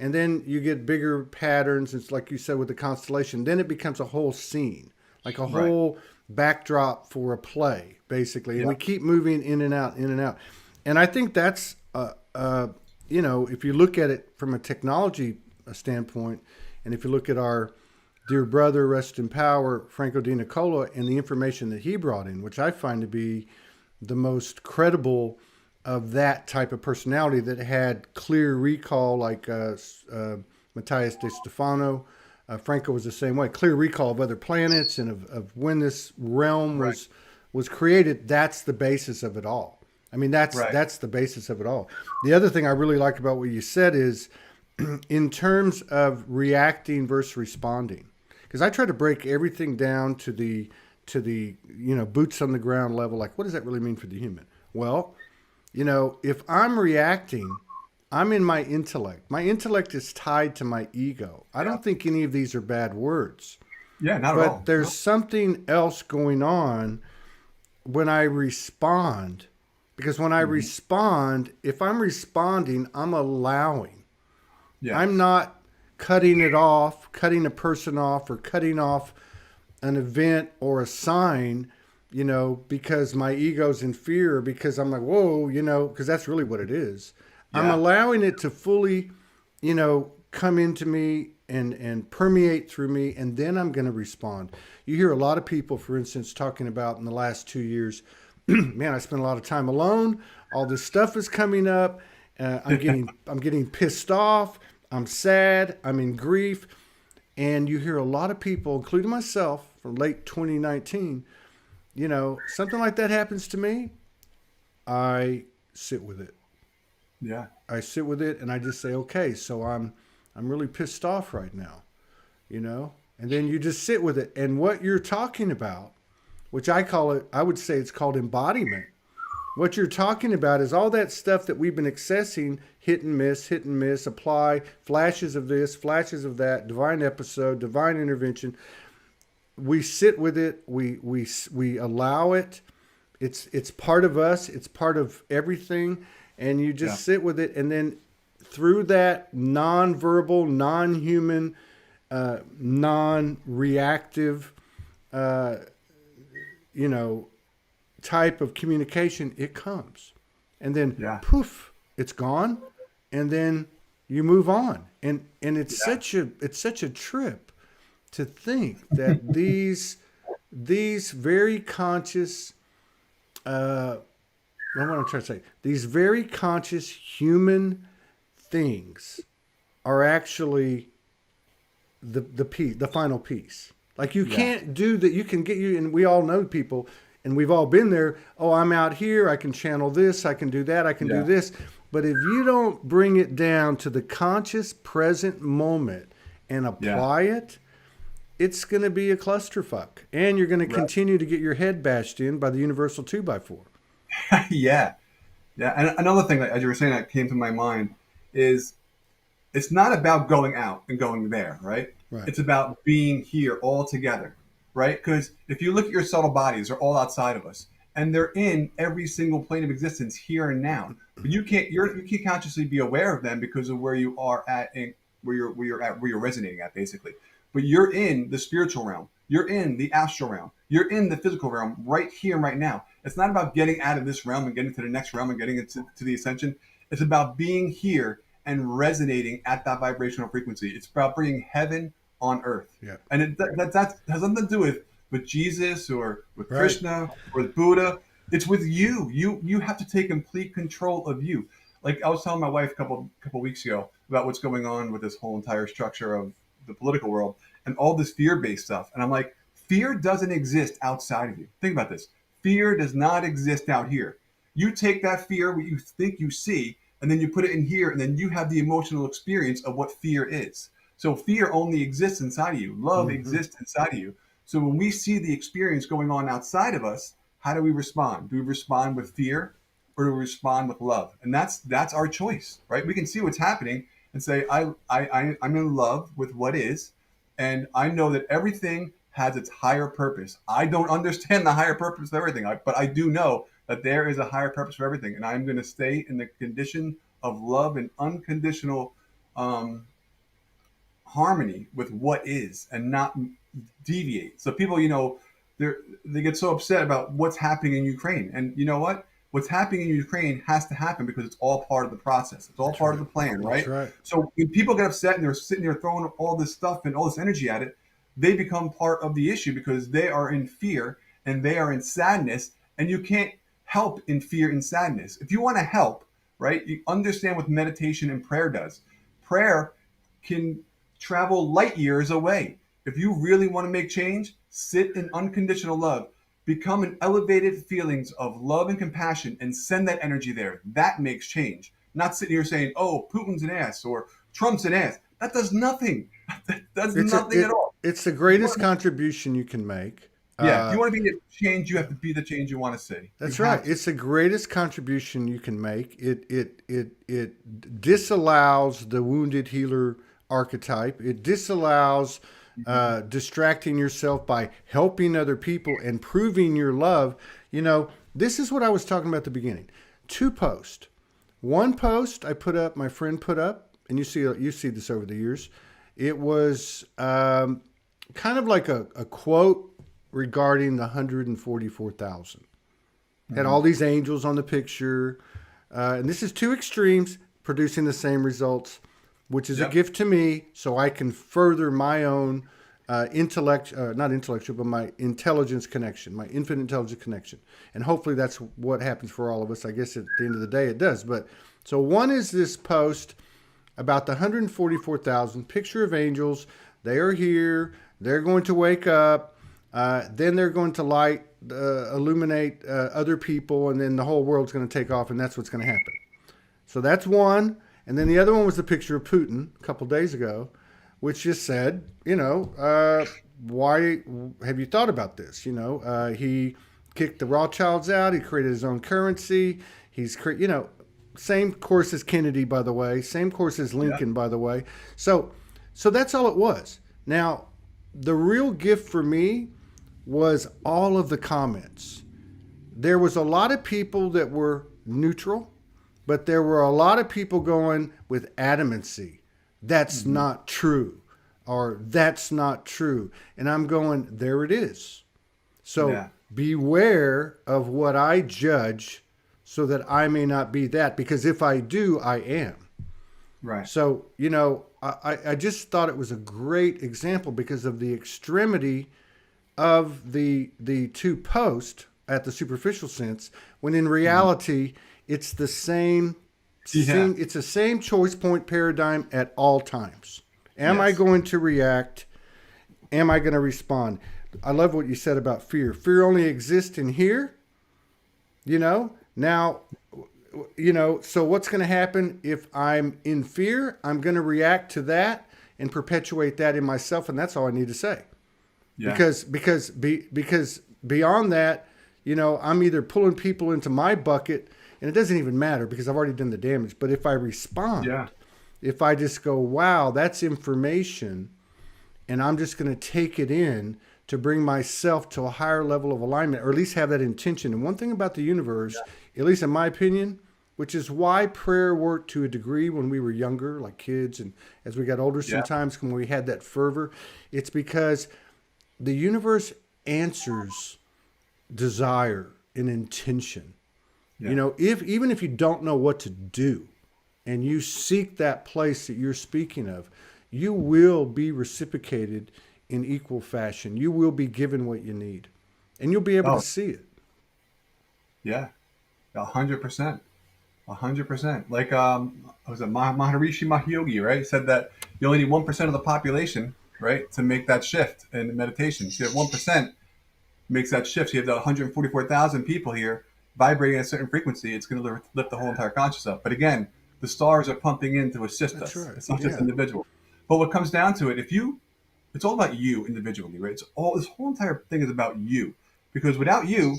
and then you get bigger patterns. It's like you said with the constellation. Then it becomes a whole scene, like a Right. whole backdrop for a play, basically. And we Yeah. keep moving in and out, in and out. And I think that's if you look at it from a technology standpoint, and if you look at our dear brother, rest in power, Franco Di Nicola, and the information that he brought in, which I find to be the most credible of that type of personality that had clear recall, like Matthias de Stefano. Franco was the same way, clear recall of other planets and of when this realm Right. was created. That's the basis of it all. I mean, Right. that's the basis of it all. The other thing I really like about what you said is in terms of reacting versus responding, because I try to break everything down to the boots on the ground level. Like, what does that really mean for the human? Well, if I'm reacting, I'm in my intellect. My intellect is tied to my ego. I Yeah. don't think any of these are bad words, Yeah. Not at but all. there's No. something else going on when I respond. Because when I Hmm. respond, if I'm responding, I'm allowing. I'm Yes. not cutting it off, cutting a person off, or cutting off an event or a sign, because my ego's in fear, or because I'm like, whoa, because that's really what it is. I'm Yeah. allowing it to fully, come into me and permeate through me, and then I'm going to respond. You hear a lot of people, for instance, talking about in the last 2 years, man, I spent a lot of time alone. All this stuff is coming up. I'm getting pissed off. I'm sad. I'm in grief. And you hear a lot of people, including myself, from late 2019, something like that happens to me. I sit with it. Yeah. I sit with it and I just say, okay, so I'm really pissed off right now, you know? And then you just sit with it. And what you're talking about, which I would say it's called embodiment. What you're talking about is all that stuff that we've been accessing, hit and miss, apply, flashes of this, flashes of that, divine episode, divine intervention. We sit with it. We allow it. It's part of us. It's part of everything, and you Yeah. just sit with it. And then through that non-verbal, non-human, non-reactive, uh, you know, type of communication, it comes, and then Yeah. poof, it's gone, and then you move on. And Yeah. it's such a trip to think that these very conscious what I'm trying to say, these very conscious human things are actually the final piece. Like you Yeah. can't do that. You can get you, and we all know people, and we've all been there. Oh, I'm out here. I can channel this. I can do that. I can do Yeah. this. But if you don't bring it down to the conscious present moment and Yeah. apply it, it's going to be a clusterfuck, and you're going to Right. continue to get your head bashed in by the universal 2x4. Yeah. Yeah. And another thing that, as you were saying, that came to my mind is it's not about going out and going there, right? Right. It's about being here all together, right? Because if you look at your subtle bodies, they're all outside of us, and they're in every single plane of existence here and now. But you can't consciously be aware of them because of where you are at, and where you're resonating at, basically. But you're in the spiritual realm. You're in the astral realm. You're in the physical realm right here and right now. It's not about getting out of this realm and getting to the next realm and getting into to the ascension. It's about being here and resonating at that vibrational frequency. It's about bringing heaven on earth. Yeah. And that has nothing to do with Jesus or with Right. Krishna or with Buddha. It's with you. You have to take complete control of you. Like I was telling my wife a couple weeks ago about what's going on with this whole entire structure of the political world and all this fear-based stuff. And I'm like, fear doesn't exist outside of you. Think about this. Fear does not exist out here. You take that fear, what you think you see, and then you put it in here, and then you have the emotional experience of what fear is. So fear only exists inside of you. Love Hmm. exists inside of you. So when we see the experience going on outside of us, how do we respond? Do we respond with fear, or to respond with love? And that's our choice, right? We can see what's happening and say, I'm in love with what is, and I know that everything has its higher purpose. I don't understand the higher purpose of everything, but I do know that there is a higher purpose for everything, and I'm going to stay in the condition of love and unconditional um, harmony with what is, and not deviate. So people, they get so upset about what's happening in Ukraine, and you know what? What's happening in Ukraine has to happen because it's all part of the process. It's all That's part right. of the plan, That's right? right. So when people get upset and they're sitting there throwing all this stuff and all this energy at it, they become part of the issue because they are in fear and they are in sadness, and you can't help in fear and sadness. If you want to help, right, you understand what meditation and prayer does. Prayer can travel light years away. If you really want to make change, sit in unconditional love. Become an elevated feelings of love and compassion and send that energy there. That makes change. Not sitting here saying, oh, Putin's an ass or Trump's an ass. That does nothing. That does It's a nothing at all. it's the If you greatest want to, contribution you can make. yeah, if you want to be a change, you have to be the change you want to see. You That's right. have to. It's the greatest contribution you can make. It disallows the wounded healer archetype. It disallows distracting yourself by helping other people and proving your love. This is what I was talking about at the beginning. 2 posts. 1 post I put up, my friend put up, and you see this over the years. It was kind of like a quote regarding the 144,000. Had all these angels on the picture. And this is 2 extremes producing the same results, which is a gift to me so I can further my own not intellectual, but my intelligence connection, my infinite intelligence connection. And hopefully that's what happens for all of us. I guess at the end of the day it does. But so one is this post about the 144,000, picture of angels. They are here. They're going to wake up. Then they're going to illuminate other people, and then the whole world's going to take off, and that's what's going to happen. So that's one. And then the other one was the picture of Putin a couple days ago, which just said, why have you thought about this? He kicked the Rothschilds out. He created his own currency. Same course as Kennedy, by the way. Same course as Lincoln, by the way. So that's all it was. Now, the real gift for me was all of the comments. There was a lot of people that were neutral, but there were a lot of people going with adamancy. That's not true, or that's not true. And I'm going, there it is. So beware of what I judge so that I may not be that, because if I do, I am. Right. So, I just thought it was a great example because of the extremity of the 2 posts at the superficial sense, when in reality, it's the same. It's the same choice point paradigm at all times. Am I going to react? Am I going to respond? I love what you said about fear. Fear only exists in here. Now, so what's going to happen if I'm in fear? I'm going to react to that and perpetuate that in myself, and that's all I need to say. Yeah. Because beyond that, I'm either pulling people into my bucket, and it doesn't even matter because I've already done the damage. But if I respond, if I just go, wow, that's information, and I'm just going to take it in to bring myself to a higher level of alignment, or at least have that intention. And one thing about the universe, at least in my opinion, which is why prayer worked to a degree when we were younger, like kids, and as we got older sometimes when we had that fervor, it's because the universe answers desire and intention. Even if you don't know what to do and you seek that place that you're speaking of, you will be reciprocated in equal fashion. You will be given what you need, and you'll be able to see it. Yeah, 100%. 100%. Like, was it Maharishi Maheyogi, right? Said that you only need 1% of the population, right, to make that shift in meditation. So you have 1% makes that shift. So you have the 144,000 people here vibrating at a certain frequency. It's going to lift the whole entire conscious up. But again, the stars are pumping in to assist us. Right. It's not just individual. But what comes down to it, it's all about you individually, right? This whole entire thing is about you, because without you,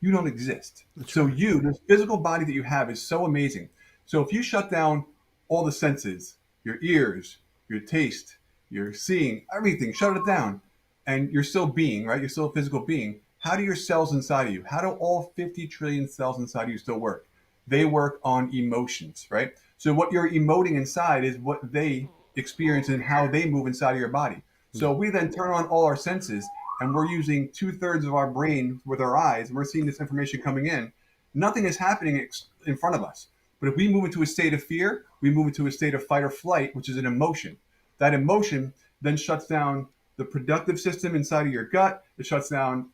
you don't exist. That's So right. this physical body that you have is so amazing. So if you shut down all the senses, your ears, your taste, your seeing, everything, shut it down, and you're still being, right? You're still a physical being. How do your cells inside of you, how do all 50 trillion cells inside of you still work? They work on emotions, right? So what you're emoting inside is what they experience and how they move inside of your body. So we then turn on all our senses and we're using 2/3 of our brain with our eyes and we're seeing this information coming in. Nothing is happening in front of us. But if we move into a state of fear, we move into a state of fight or flight, which is an emotion. That emotion then shuts down the productive system inside of your gut. It shuts down,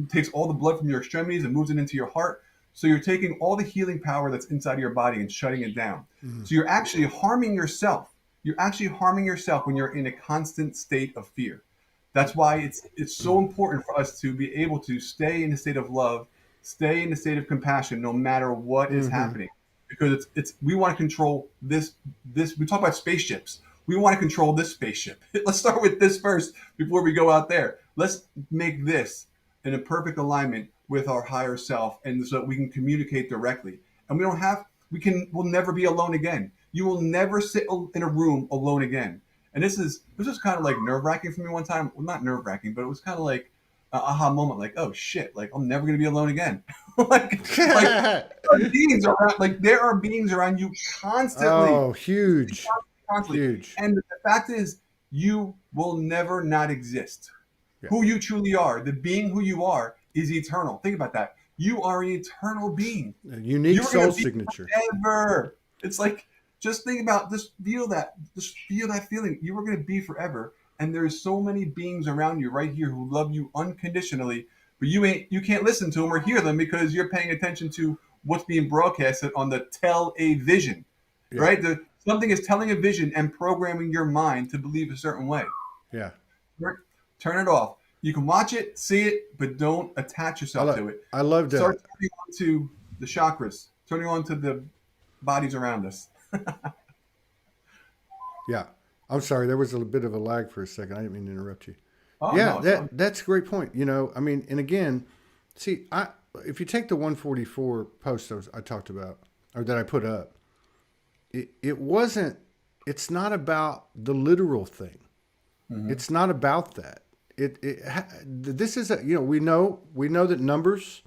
takes all the blood from your extremities and moves it into your heart. So you're taking all the healing power that's inside of your body and shutting it down. Mm-hmm. So you're actually harming yourself. You're actually harming yourself when you're in a constant state of fear. That's why it's so important for us to be able to stay in a state of love, stay in a state of compassion, no matter what is Mm-hmm. happening. Because it's we want to control this. We talk about spaceships. We want to control this spaceship. Let's start with this first before we go out there. Let's make this in a perfect alignment with our higher self, and so that we can communicate directly. And we'll never be alone again. You will never sit in a room alone again. And this was kind of like nerve wracking for me one time. Well, not nerve wracking, but it was kind of like an aha moment. Like, oh shit! Like I'm never gonna be alone again. like beings around. Like there are beings around you constantly, Oh, huge, constantly. huge. And the fact is, you will never not exist. Yeah. Who you truly are, the being who you are, is eternal. Think about that. You are an eternal being. A unique You're soul gonna be signature. forever. It's like just think about just feel that feeling. You are going to be forever, and there's so many beings around you right here who love you unconditionally, but you can't listen to them or hear them because you're paying attention to what's being broadcasted on the television, Yeah. right? Something is telling a vision and programming your mind to believe a certain way. Yeah. Turn it off. You can watch it, see it, but don't attach yourself to it. I love that. Start turning on to the chakras, turning on to the bodies around us. Yeah. I'm sorry. There was a bit of a lag for a second. I didn't mean to interrupt you. Oh, Yeah, no, that's a great point. I mean, and again, see, if you take the 144 post I talked about or that I put up, it's not about the literal thing. Mm-hmm. It's not about that. This is we know that numbers,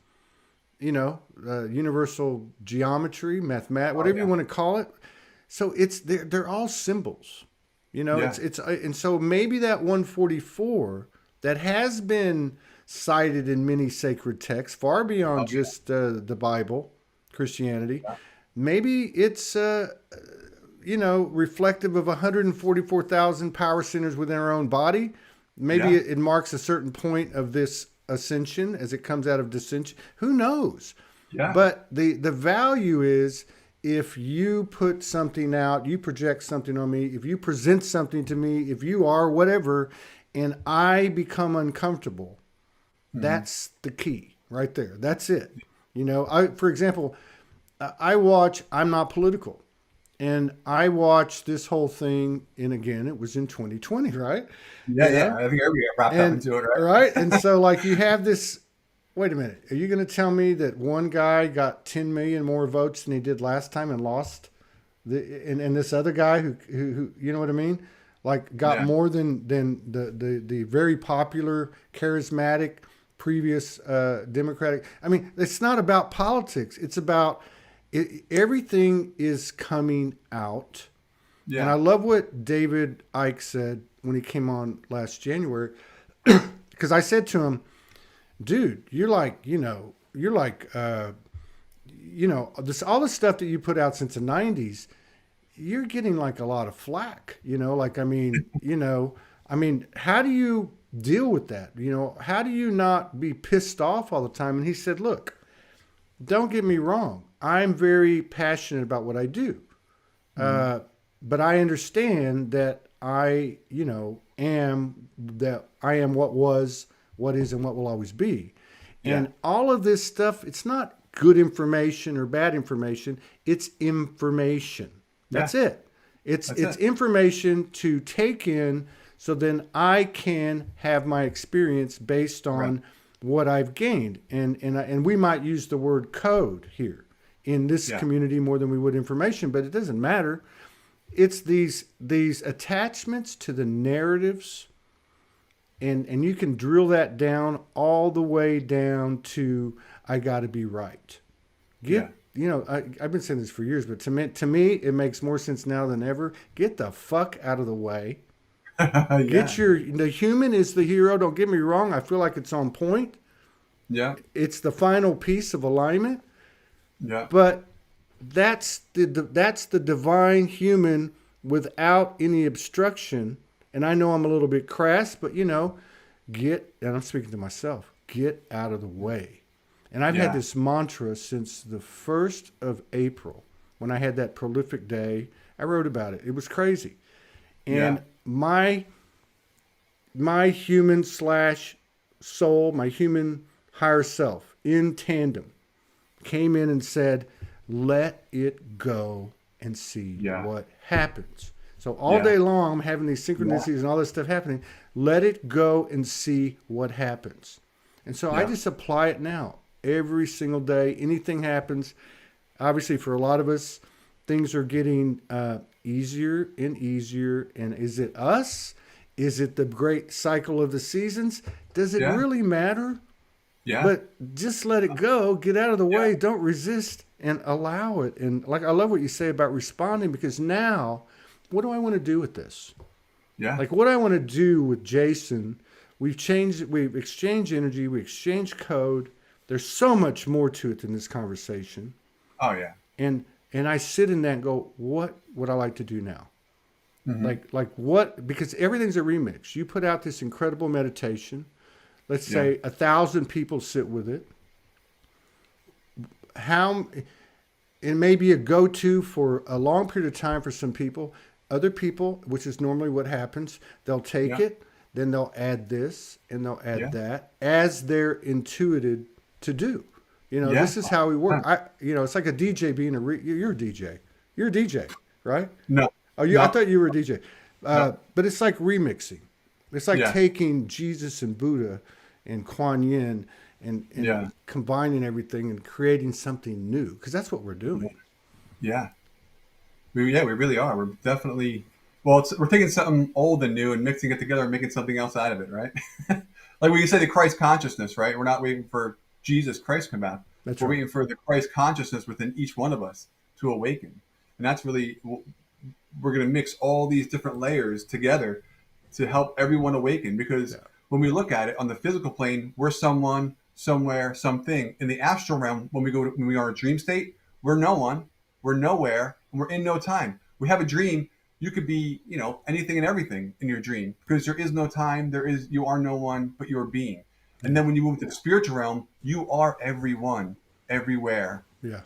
universal geometry, mathematics, whatever you want to call it. So they're all symbols. It's and so maybe that 144 that has been cited in many sacred texts, far beyond just the Bible, Christianity. Yeah. Maybe it's reflective of 144,000 power centers within our own body. Maybe it marks a certain point of this ascension as it comes out of dissension. Who knows? Yeah. But the value is if you put something out, you project something on me, if you present something to me, if you are whatever, and I become uncomfortable, that's the key right there. That's it. For example, I'm not political. And I watched this whole thing, and again, it was in 2020, right? Yeah. I think everybody got wrapped up into it, right? Right? And so, you have this, wait a minute, are you going to tell me that one guy got 10 million more votes than he did last time and lost? And this other guy who you know what I mean? Got more than the very popular, charismatic, previous Democratic. I mean, it's not about politics. It's about... everything is coming out. Yeah. And I love what David Icke said when he came on last January, because I said to him, dude, you're all the stuff that you put out since the 90s, you're getting a lot of flack, I mean, how do you deal with that? How do you not be pissed off all the time? And he said, look, don't get me wrong. I'm very passionate about what I do. But I understand that I am what was, what is, and what will always be. Yeah. And all of this stuff, it's not good information or bad information. It's information. That's it. It's information to take in so then I can have my experience based on what I've gained. And we might use the word code here in this Yeah. community more than we would information, but it doesn't matter. It's these attachments to the narratives, and you can drill that down all the way down to I got to be right. I've been saying this for years, but to me, it makes more sense now than ever. Get the fuck out of the way. Yeah. The human is the hero. Don't get me wrong. I feel like it's on point. Yeah. It's the final piece of alignment. Yeah. But that's the divine human without any obstruction. And I know I'm a little bit crass, but and I'm speaking to myself, get out of the way. And I've had this mantra since the 1st of April when I had that prolific day. I wrote about it. It was crazy. And my human / soul, my human higher self in tandem came in and said, let it go and see what happens. So all day long, I'm having these synchronicities and all this stuff happening. Let it go and see what happens. And so I just apply it now. Every single day, anything happens. Obviously, for a lot of us, things are getting easier and easier. And is it us? Is it the great cycle of the seasons? Does it really matter? Yeah. But just let it go. Get out of the way. Don't resist and allow it. And I love what you say about responding, because now, what do I want to do with this? Yeah. What I want to do with Jason, we've exchanged energy, we exchanged code. There's so much more to it than this conversation. Oh yeah. And I sit in that and go, what would I like to do now? Mm-hmm. What? Because everything's a remix. You put out this incredible meditation. Let's say 1,000 people sit with it. It may be a go-to for a long period of time for some people. Other people, which is normally what happens, they'll take it, then they'll add this and they'll add that as they're intuited to do. This is how we work. It's like a DJ being you're a DJ. You're a DJ, right? No. Oh, I thought you were a DJ. But it's like remixing. It's like taking Jesus and Buddha and Kuan Yin and combining everything and creating something new, because that's what we're doing. Yeah. We really are. We're definitely, we're taking something old and new and mixing it together and making something else out of it, right? Like when you say the Christ consciousness, right? We're not waiting for Jesus Christ to come out. We're waiting for the Christ consciousness within each one of us to awaken. And that's really, we're going to mix all these different layers together to help everyone awaken. Because when we look at it on the physical plane, we're someone, somewhere, something. In the astral realm, when we are in a dream state, we're no one, we're nowhere, and we're in no time. We have a dream. You could be, anything and everything in your dream, because there is no time. You are no one, but you're being. And then when you move to the spiritual realm, you are everyone, everywhere,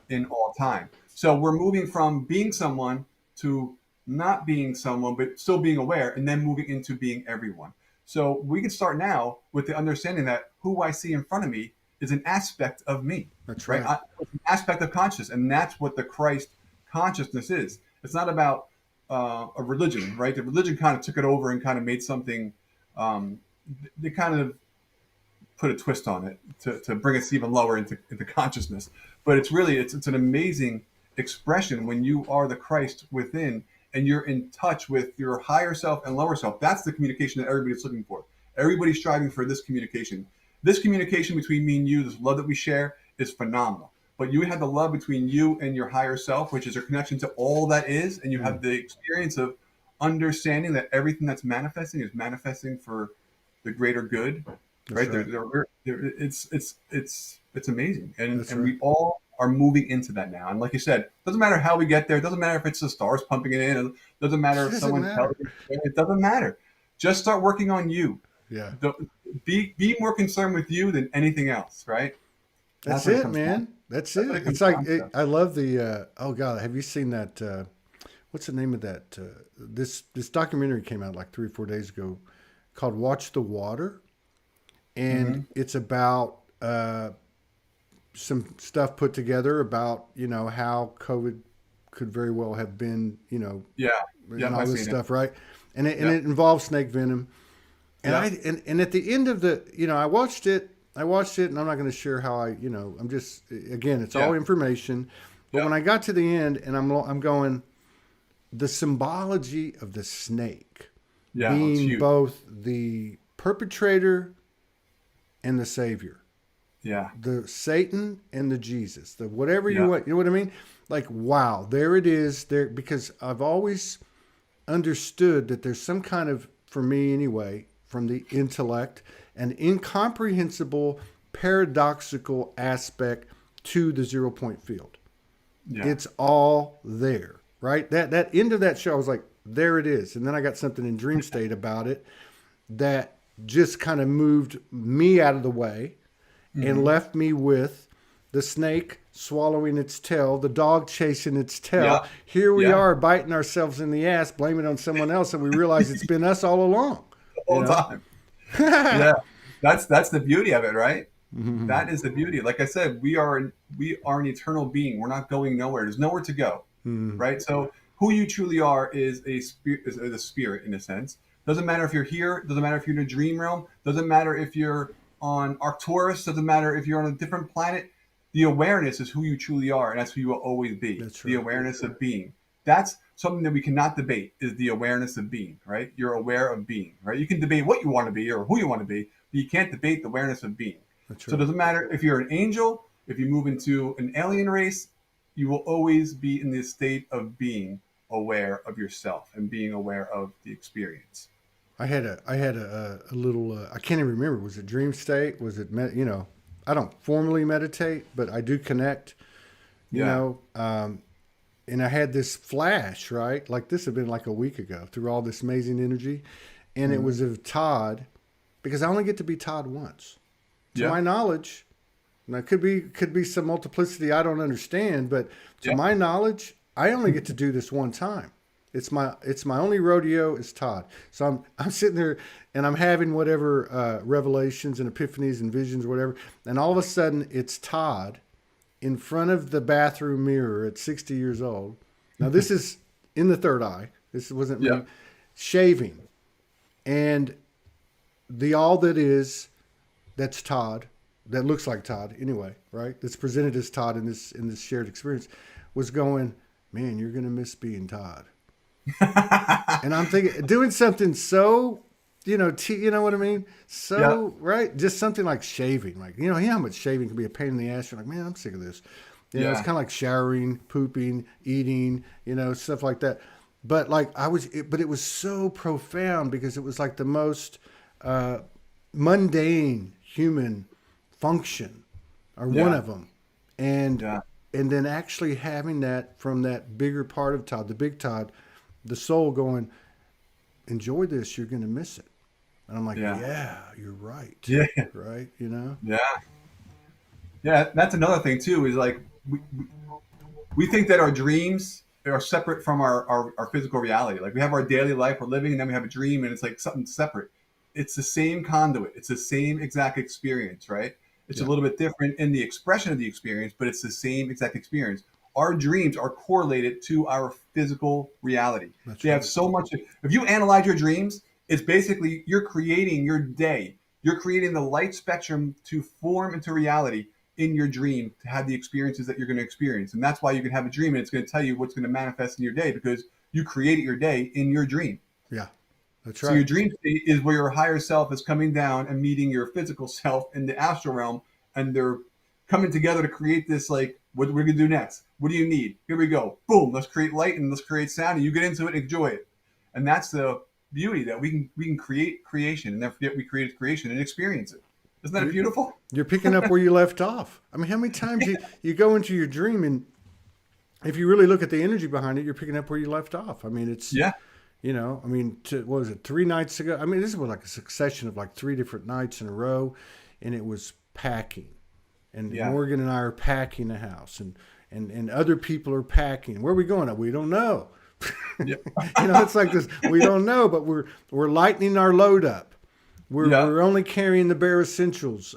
in all time. So we're moving from being someone to not being someone, but still being aware, and then moving into being everyone. So we can start now with the understanding that who I see in front of me is an aspect of me. That's right. An aspect of consciousness, and that's what the Christ consciousness is. It's not about a religion, right? The religion kind of took it over and kind of made something. They kind of put a twist on it to bring us even lower into consciousness. But it's an amazing expression when you are the Christ within and you're in touch with your higher self and lower self. That's the communication that everybody's looking for. Everybody's striving for this communication. This communication between me and you, this love that we share, is phenomenal. But you have the love between you and your higher self, which is your connection to all that is, and you have the experience of understanding that everything that's manifesting is manifesting for the greater good. Right? It's amazing, and we all are moving into that now. And like you said, doesn't matter how we get there. It doesn't matter if it's the stars pumping it in. It doesn't matter if someone tells you. It doesn't matter. Just start working on you. Yeah. Be more concerned with you than anything else. Right. That's it, man. That's it. It's like I love the. Oh God, have you seen that? What's the name of that? This documentary came out like 3 or 4 days ago, called "Watch the Water." And it's about some stuff put together about, how COVID could very well have been, and all this stuff, right? And it involves snake venom. And and at the end of I watched it I watched it, and I'm not going to share how I'm just, again, it's all Yeah. information. But Yeah. when I got to the end, and I'm going, the symbology of the snake Yeah. It's being huge. both the perpetrator and the savior, Yeah. the Satan and the Jesus, the whatever you Yeah. want, you know what I mean? Like, wow, there it is there, because I've always understood that there's some kind of, for me anyway, from the intellect, an incomprehensible, paradoxical aspect to the 0 point field. Yeah. It's all there, right? That end of that show, I was like, there it is. And then I got something in dream state about it that just kind of moved me out of the way and Hmm. left me with the snake swallowing its tail, the dog chasing its tail. Yeah. Here we Yeah. are biting ourselves in the ass, blaming it on someone else, and we realize it's been us all along. The You whole know? time. Yeah. That's the beauty of it, right? That is the beauty. Like I said, we are an eternal being. We're not going nowhere. There's nowhere to go, Mm, right? So who you truly are is a spirit, is a spirit in a sense. Doesn't matter if you're here. Doesn't matter if you're in a dream realm. Doesn't matter if you're on Arcturus. Doesn't matter if you're on a different planet. The awareness is who you truly are, and that's who you will always be. that's The right. awareness of being. That's something that we cannot debate. Is the awareness of being, right? You're aware of being, right? You can debate what you want to be or who you want to be, but you can't debate the awareness of being. That's So it right. doesn't matter if you're an angel, if you move into an alien race, you will always be in this state of being aware of yourself and being aware of the experience. I had a little, I can't even remember. Was it dream state? Was it, I don't formally meditate, but I do connect, you Yeah. know, and I had this flash, right? Like this had been like a week ago through all this amazing energy. And it Hmm. was of Todd, because I only get to be Todd once. To Yeah. my knowledge, now could be some multiplicity I don't understand, but to Yeah. my knowledge, I only get to do this one time. It's my only rodeo is Todd. So I'm sitting there and I'm having whatever revelations and epiphanies and visions or whatever, and all of a sudden it's Todd in front of the bathroom mirror at 60 years old. Now this is in the third eye. This wasn't Yeah. me shaving, and the all that is, that's Todd, that looks like Todd anyway, right? That's presented as Todd in this shared experience, was going, man, you're gonna miss being Todd. And I'm thinking, doing something so, you know what I mean? Yeah. So, right? Just something like shaving. Like, how much shaving can be a pain in the ass. You're like, man, I'm sick of this. It's Yeah. kind of like showering, pooping, eating, stuff like that. But like but it was so profound because it was like the most uh, mundane human function, or one Yeah. of them. And Yeah. and then actually having that from that bigger part of Todd, the big Todd, the soul going, enjoy this, you're going to miss it. And I'm like, Yeah. yeah, you're right. Yeah. Right. Yeah. Yeah. That's another thing too. Is like we think that our dreams are separate from our physical reality. Like we have our daily life, we're living, and then we have a dream, and it's like something separate. It's the same conduit. It's the same exact experience, right? It's a Yeah, little bit different in the expression of the experience, but it's the same exact experience. Our dreams are correlated to our physical reality. that's They have right. so much. If you analyze your dreams, it's basically you're creating your day. You're creating the light spectrum to form into reality in your dream to have the experiences that you're going to experience. And that's why you can have a dream and it's going to tell you what's going to manifest in your day because you created your day in your dream. Yeah, that's So your right. dream state is where your higher self is coming down and meeting your physical self in the astral realm, and they're coming together to create this like what we're gonna do next. What do you need? Here we go. Boom. Let's create light and let's create sound, and you get into it and enjoy it. And that's the beauty that we can create creation and then forget we created creation and experience it. Isn't that You're, beautiful? you're picking up where you left off. I mean, how many times you go into your dream, and if you really look at the energy behind it, you're picking up where you left off. I mean, it's, Yeah. I mean, what was it, 3 nights ago? I mean, this was like a succession of like 3 different nights in a row, and it was packing. And Yeah. Morgan and I are packing the house, and other people are packing. Where are we going? We don't know. Yeah. It's like this. We don't know, but we're lightening our load up. We're Yeah. we're only carrying the bare essentials.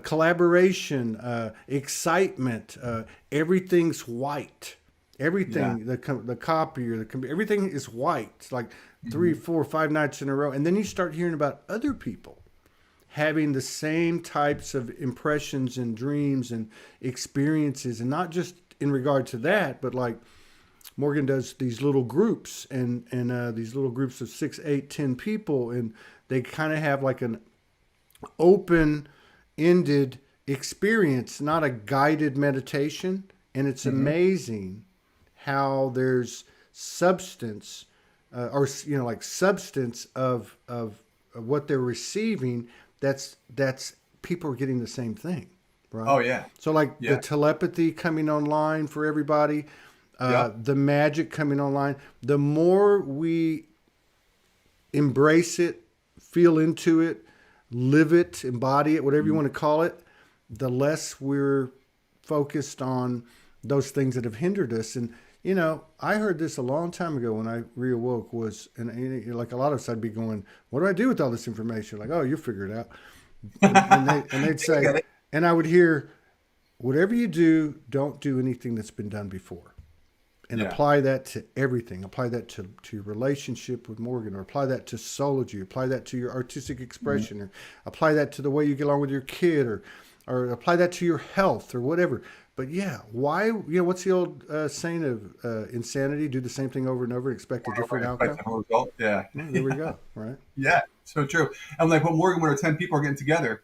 Collaboration, excitement. Everything's white. Everything, the copier, the computer, everything is white. It's like 3, 4, 5 nights in a row, and then you start hearing about other people having the same types of impressions and dreams and experiences, and not just in regard to that, but like Morgan does these little groups and these little groups of 6, 8, 10 people, and they kind of have like an open-ended experience, not a guided meditation. And it's amazing how there's substance, or like substance of what they're receiving. That's people are getting the same thing, right? Oh yeah. So like Yeah. the telepathy coming online for everybody, the magic coming online. The more we embrace it, feel into it, live it, embody it, whatever you want to call it, the less we're focused on those things that have hindered us. And I heard this a long time ago when I reawoke, and like a lot of us, I'd be going, what do I do with all this information? Like, oh, you'll figure it out. And they'd say, and I would hear, whatever you do, don't do anything that's been done before. And apply that to everything. Apply that to your relationship with Morgan, or apply that to Soulogy, apply that to your artistic expression, or apply that to the way you get along with your kid, or apply that to your health or whatever. But yeah, why, what's the old saying of insanity? Do the same thing over and over and expect a different outcome. Yeah. Well, there we go. Right. Yeah, so true. And like when Morgan, when our 10 people are getting together,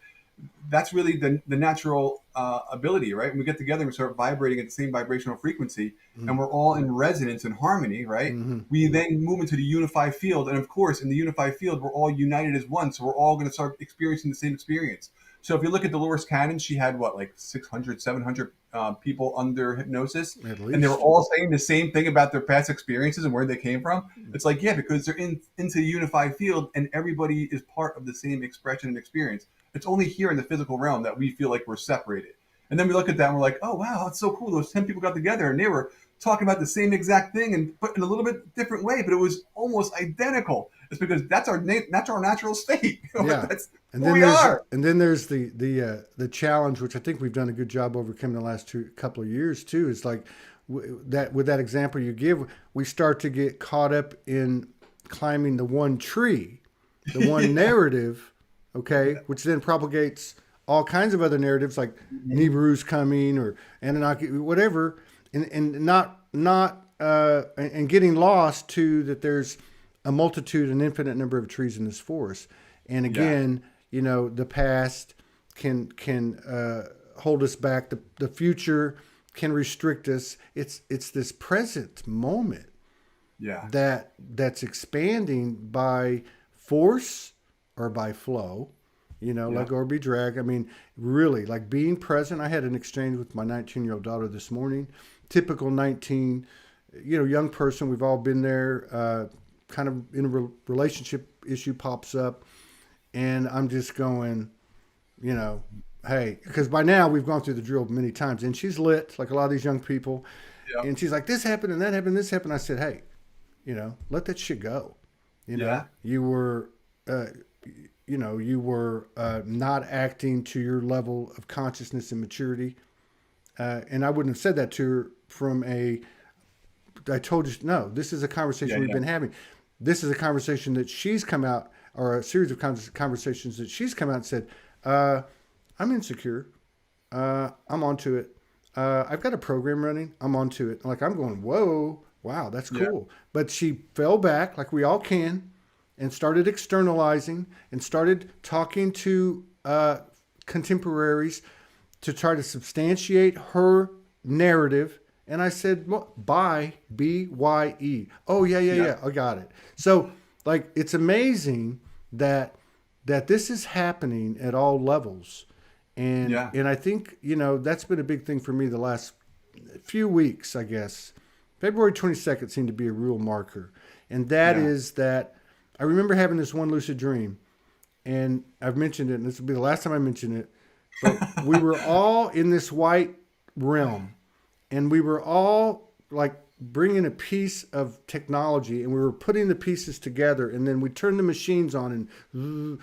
that's really the natural ability, right? When we get together and we start vibrating at the same vibrational frequency, and we're all in resonance and harmony, right? We then move into the unified field. And of course, in the unified field, we're all united as one. So we're all going to start experiencing the same experience. So if you look at Dolores Cannon, she had what, like 600, 700 people under hypnosis. And they were all saying the same thing about their past experiences and where they came from. It's like, yeah, because they're into the unified field and everybody is part of the same expression and experience. It's only here in the physical realm that we feel like we're separated. And then we look at that and we're like, oh, wow, that's so cool. Those 10 people got together and they were talking about the same exact thing, but in a little bit different way, but it was almost identical. It's because that's our natural state. Yeah. That's and who then we are. And then there's the challenge, which I think we've done a good job overcoming the last couple of years too. Is like with that example you give, we start to get caught up in climbing the one tree, the one narrative, okay, which then propagates all kinds of other narratives like Nibiru's coming or Anunnaki, whatever, and not and getting lost to that there's a multitude, an infinite number of trees in this forest. And again, the past can hold us back. The future can restrict us. It's this present moment that's expanding by force or by flow, like or be drag. I mean, really, like being present. I had an exchange with my 19-year-old daughter this morning. Typical 19, young person. We've all been there. Kind of in a relationship issue pops up, and I'm just going, hey, because by now we've gone through the drill many times, and she's lit like a lot of these young people, and she's like, this happened and that happened, this happened. I said, hey, let that shit go. You were, not acting to your level of consciousness and maturity, and I wouldn't have said that to her from I told you, no, this is a conversation we've been having. This is a conversation that she's come out, or a series of conversations that she's come out and said, I'm insecure. I'm onto it. I've got a program running. I'm onto it. Like I'm going, whoa, wow, that's cool. Yeah. But she fell back like we all can and started externalizing and started talking to contemporaries to try to substantiate her narrative. And I said, well, B-Y-E. Oh, yeah. I got it. So, like, it's amazing that this is happening at all levels. And I think, that's been a big thing for me the last few weeks, I guess. February 22nd seemed to be a real marker. And that is that I remember having this one lucid dream. And I've mentioned it, and this will be the last time I mention it. But we were all in this white realm. And we were all like bringing a piece of technology, and we were putting the pieces together, and then we turned the machines on, and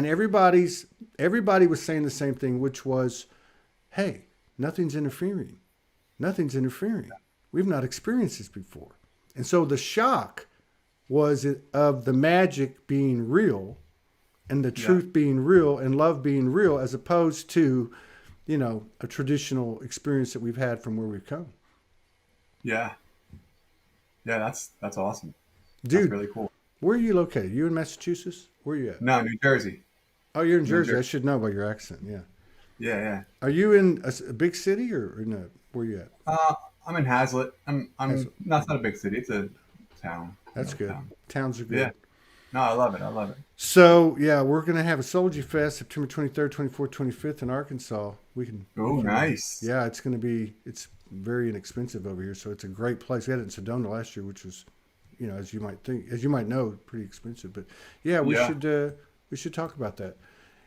everybody was saying the same thing, which was, hey, nothing's interfering. Nothing's interfering. We've not experienced this before. And so the shock was of the magic being real and the Yeah. truth being real and love being real, as opposed to, a traditional experience that we've had from where we've come. Yeah. Yeah. That's awesome. That's Dude, really cool. where are you located? You in Massachusetts? Where are you at? No, New Jersey. Oh, you're in New Jersey. Jersey. I should know by your accent. Yeah. Yeah. Yeah. Are you in a big city or no? Where you at? Uh, I'm in Hazlitt. That's, I'm not, it's not a big city. It's a town, that's little good. town. Towns are Yeah. good. No, I love it. I love it. So yeah, we're gonna have a Soulogy Fest September 23rd, 24th, 25th in Arkansas. We Oh, can nice. yeah, it's very inexpensive over here, so it's a great place. We had it in Sedona last year, which was, as you might know, pretty expensive. But yeah, Yeah. we should talk about that.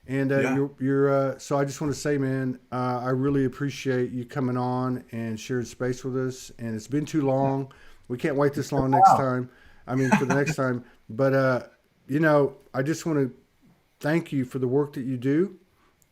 And Yeah. so I just want to say, man, I really appreciate you coming on and sharing space with us. And it's been too long. We can't wait this long next Wow. time. I mean, for the next time. But I just want to thank you for the work that you do.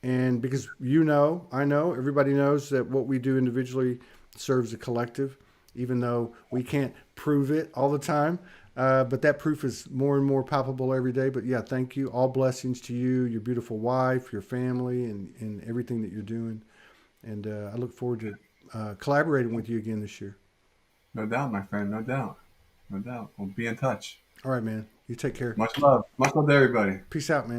And because I know, everybody knows that what we do individually serves a collective, even though we can't prove it all the time. But that proof is more and more palpable every day. But yeah, thank you. All blessings to you, your beautiful wife, your family, and everything that you're doing. And I look forward to collaborating with you again this year. No doubt, my friend. No doubt. No doubt. We'll be in touch. All right, man. You take care. Much love. Much love to everybody. Peace out, man.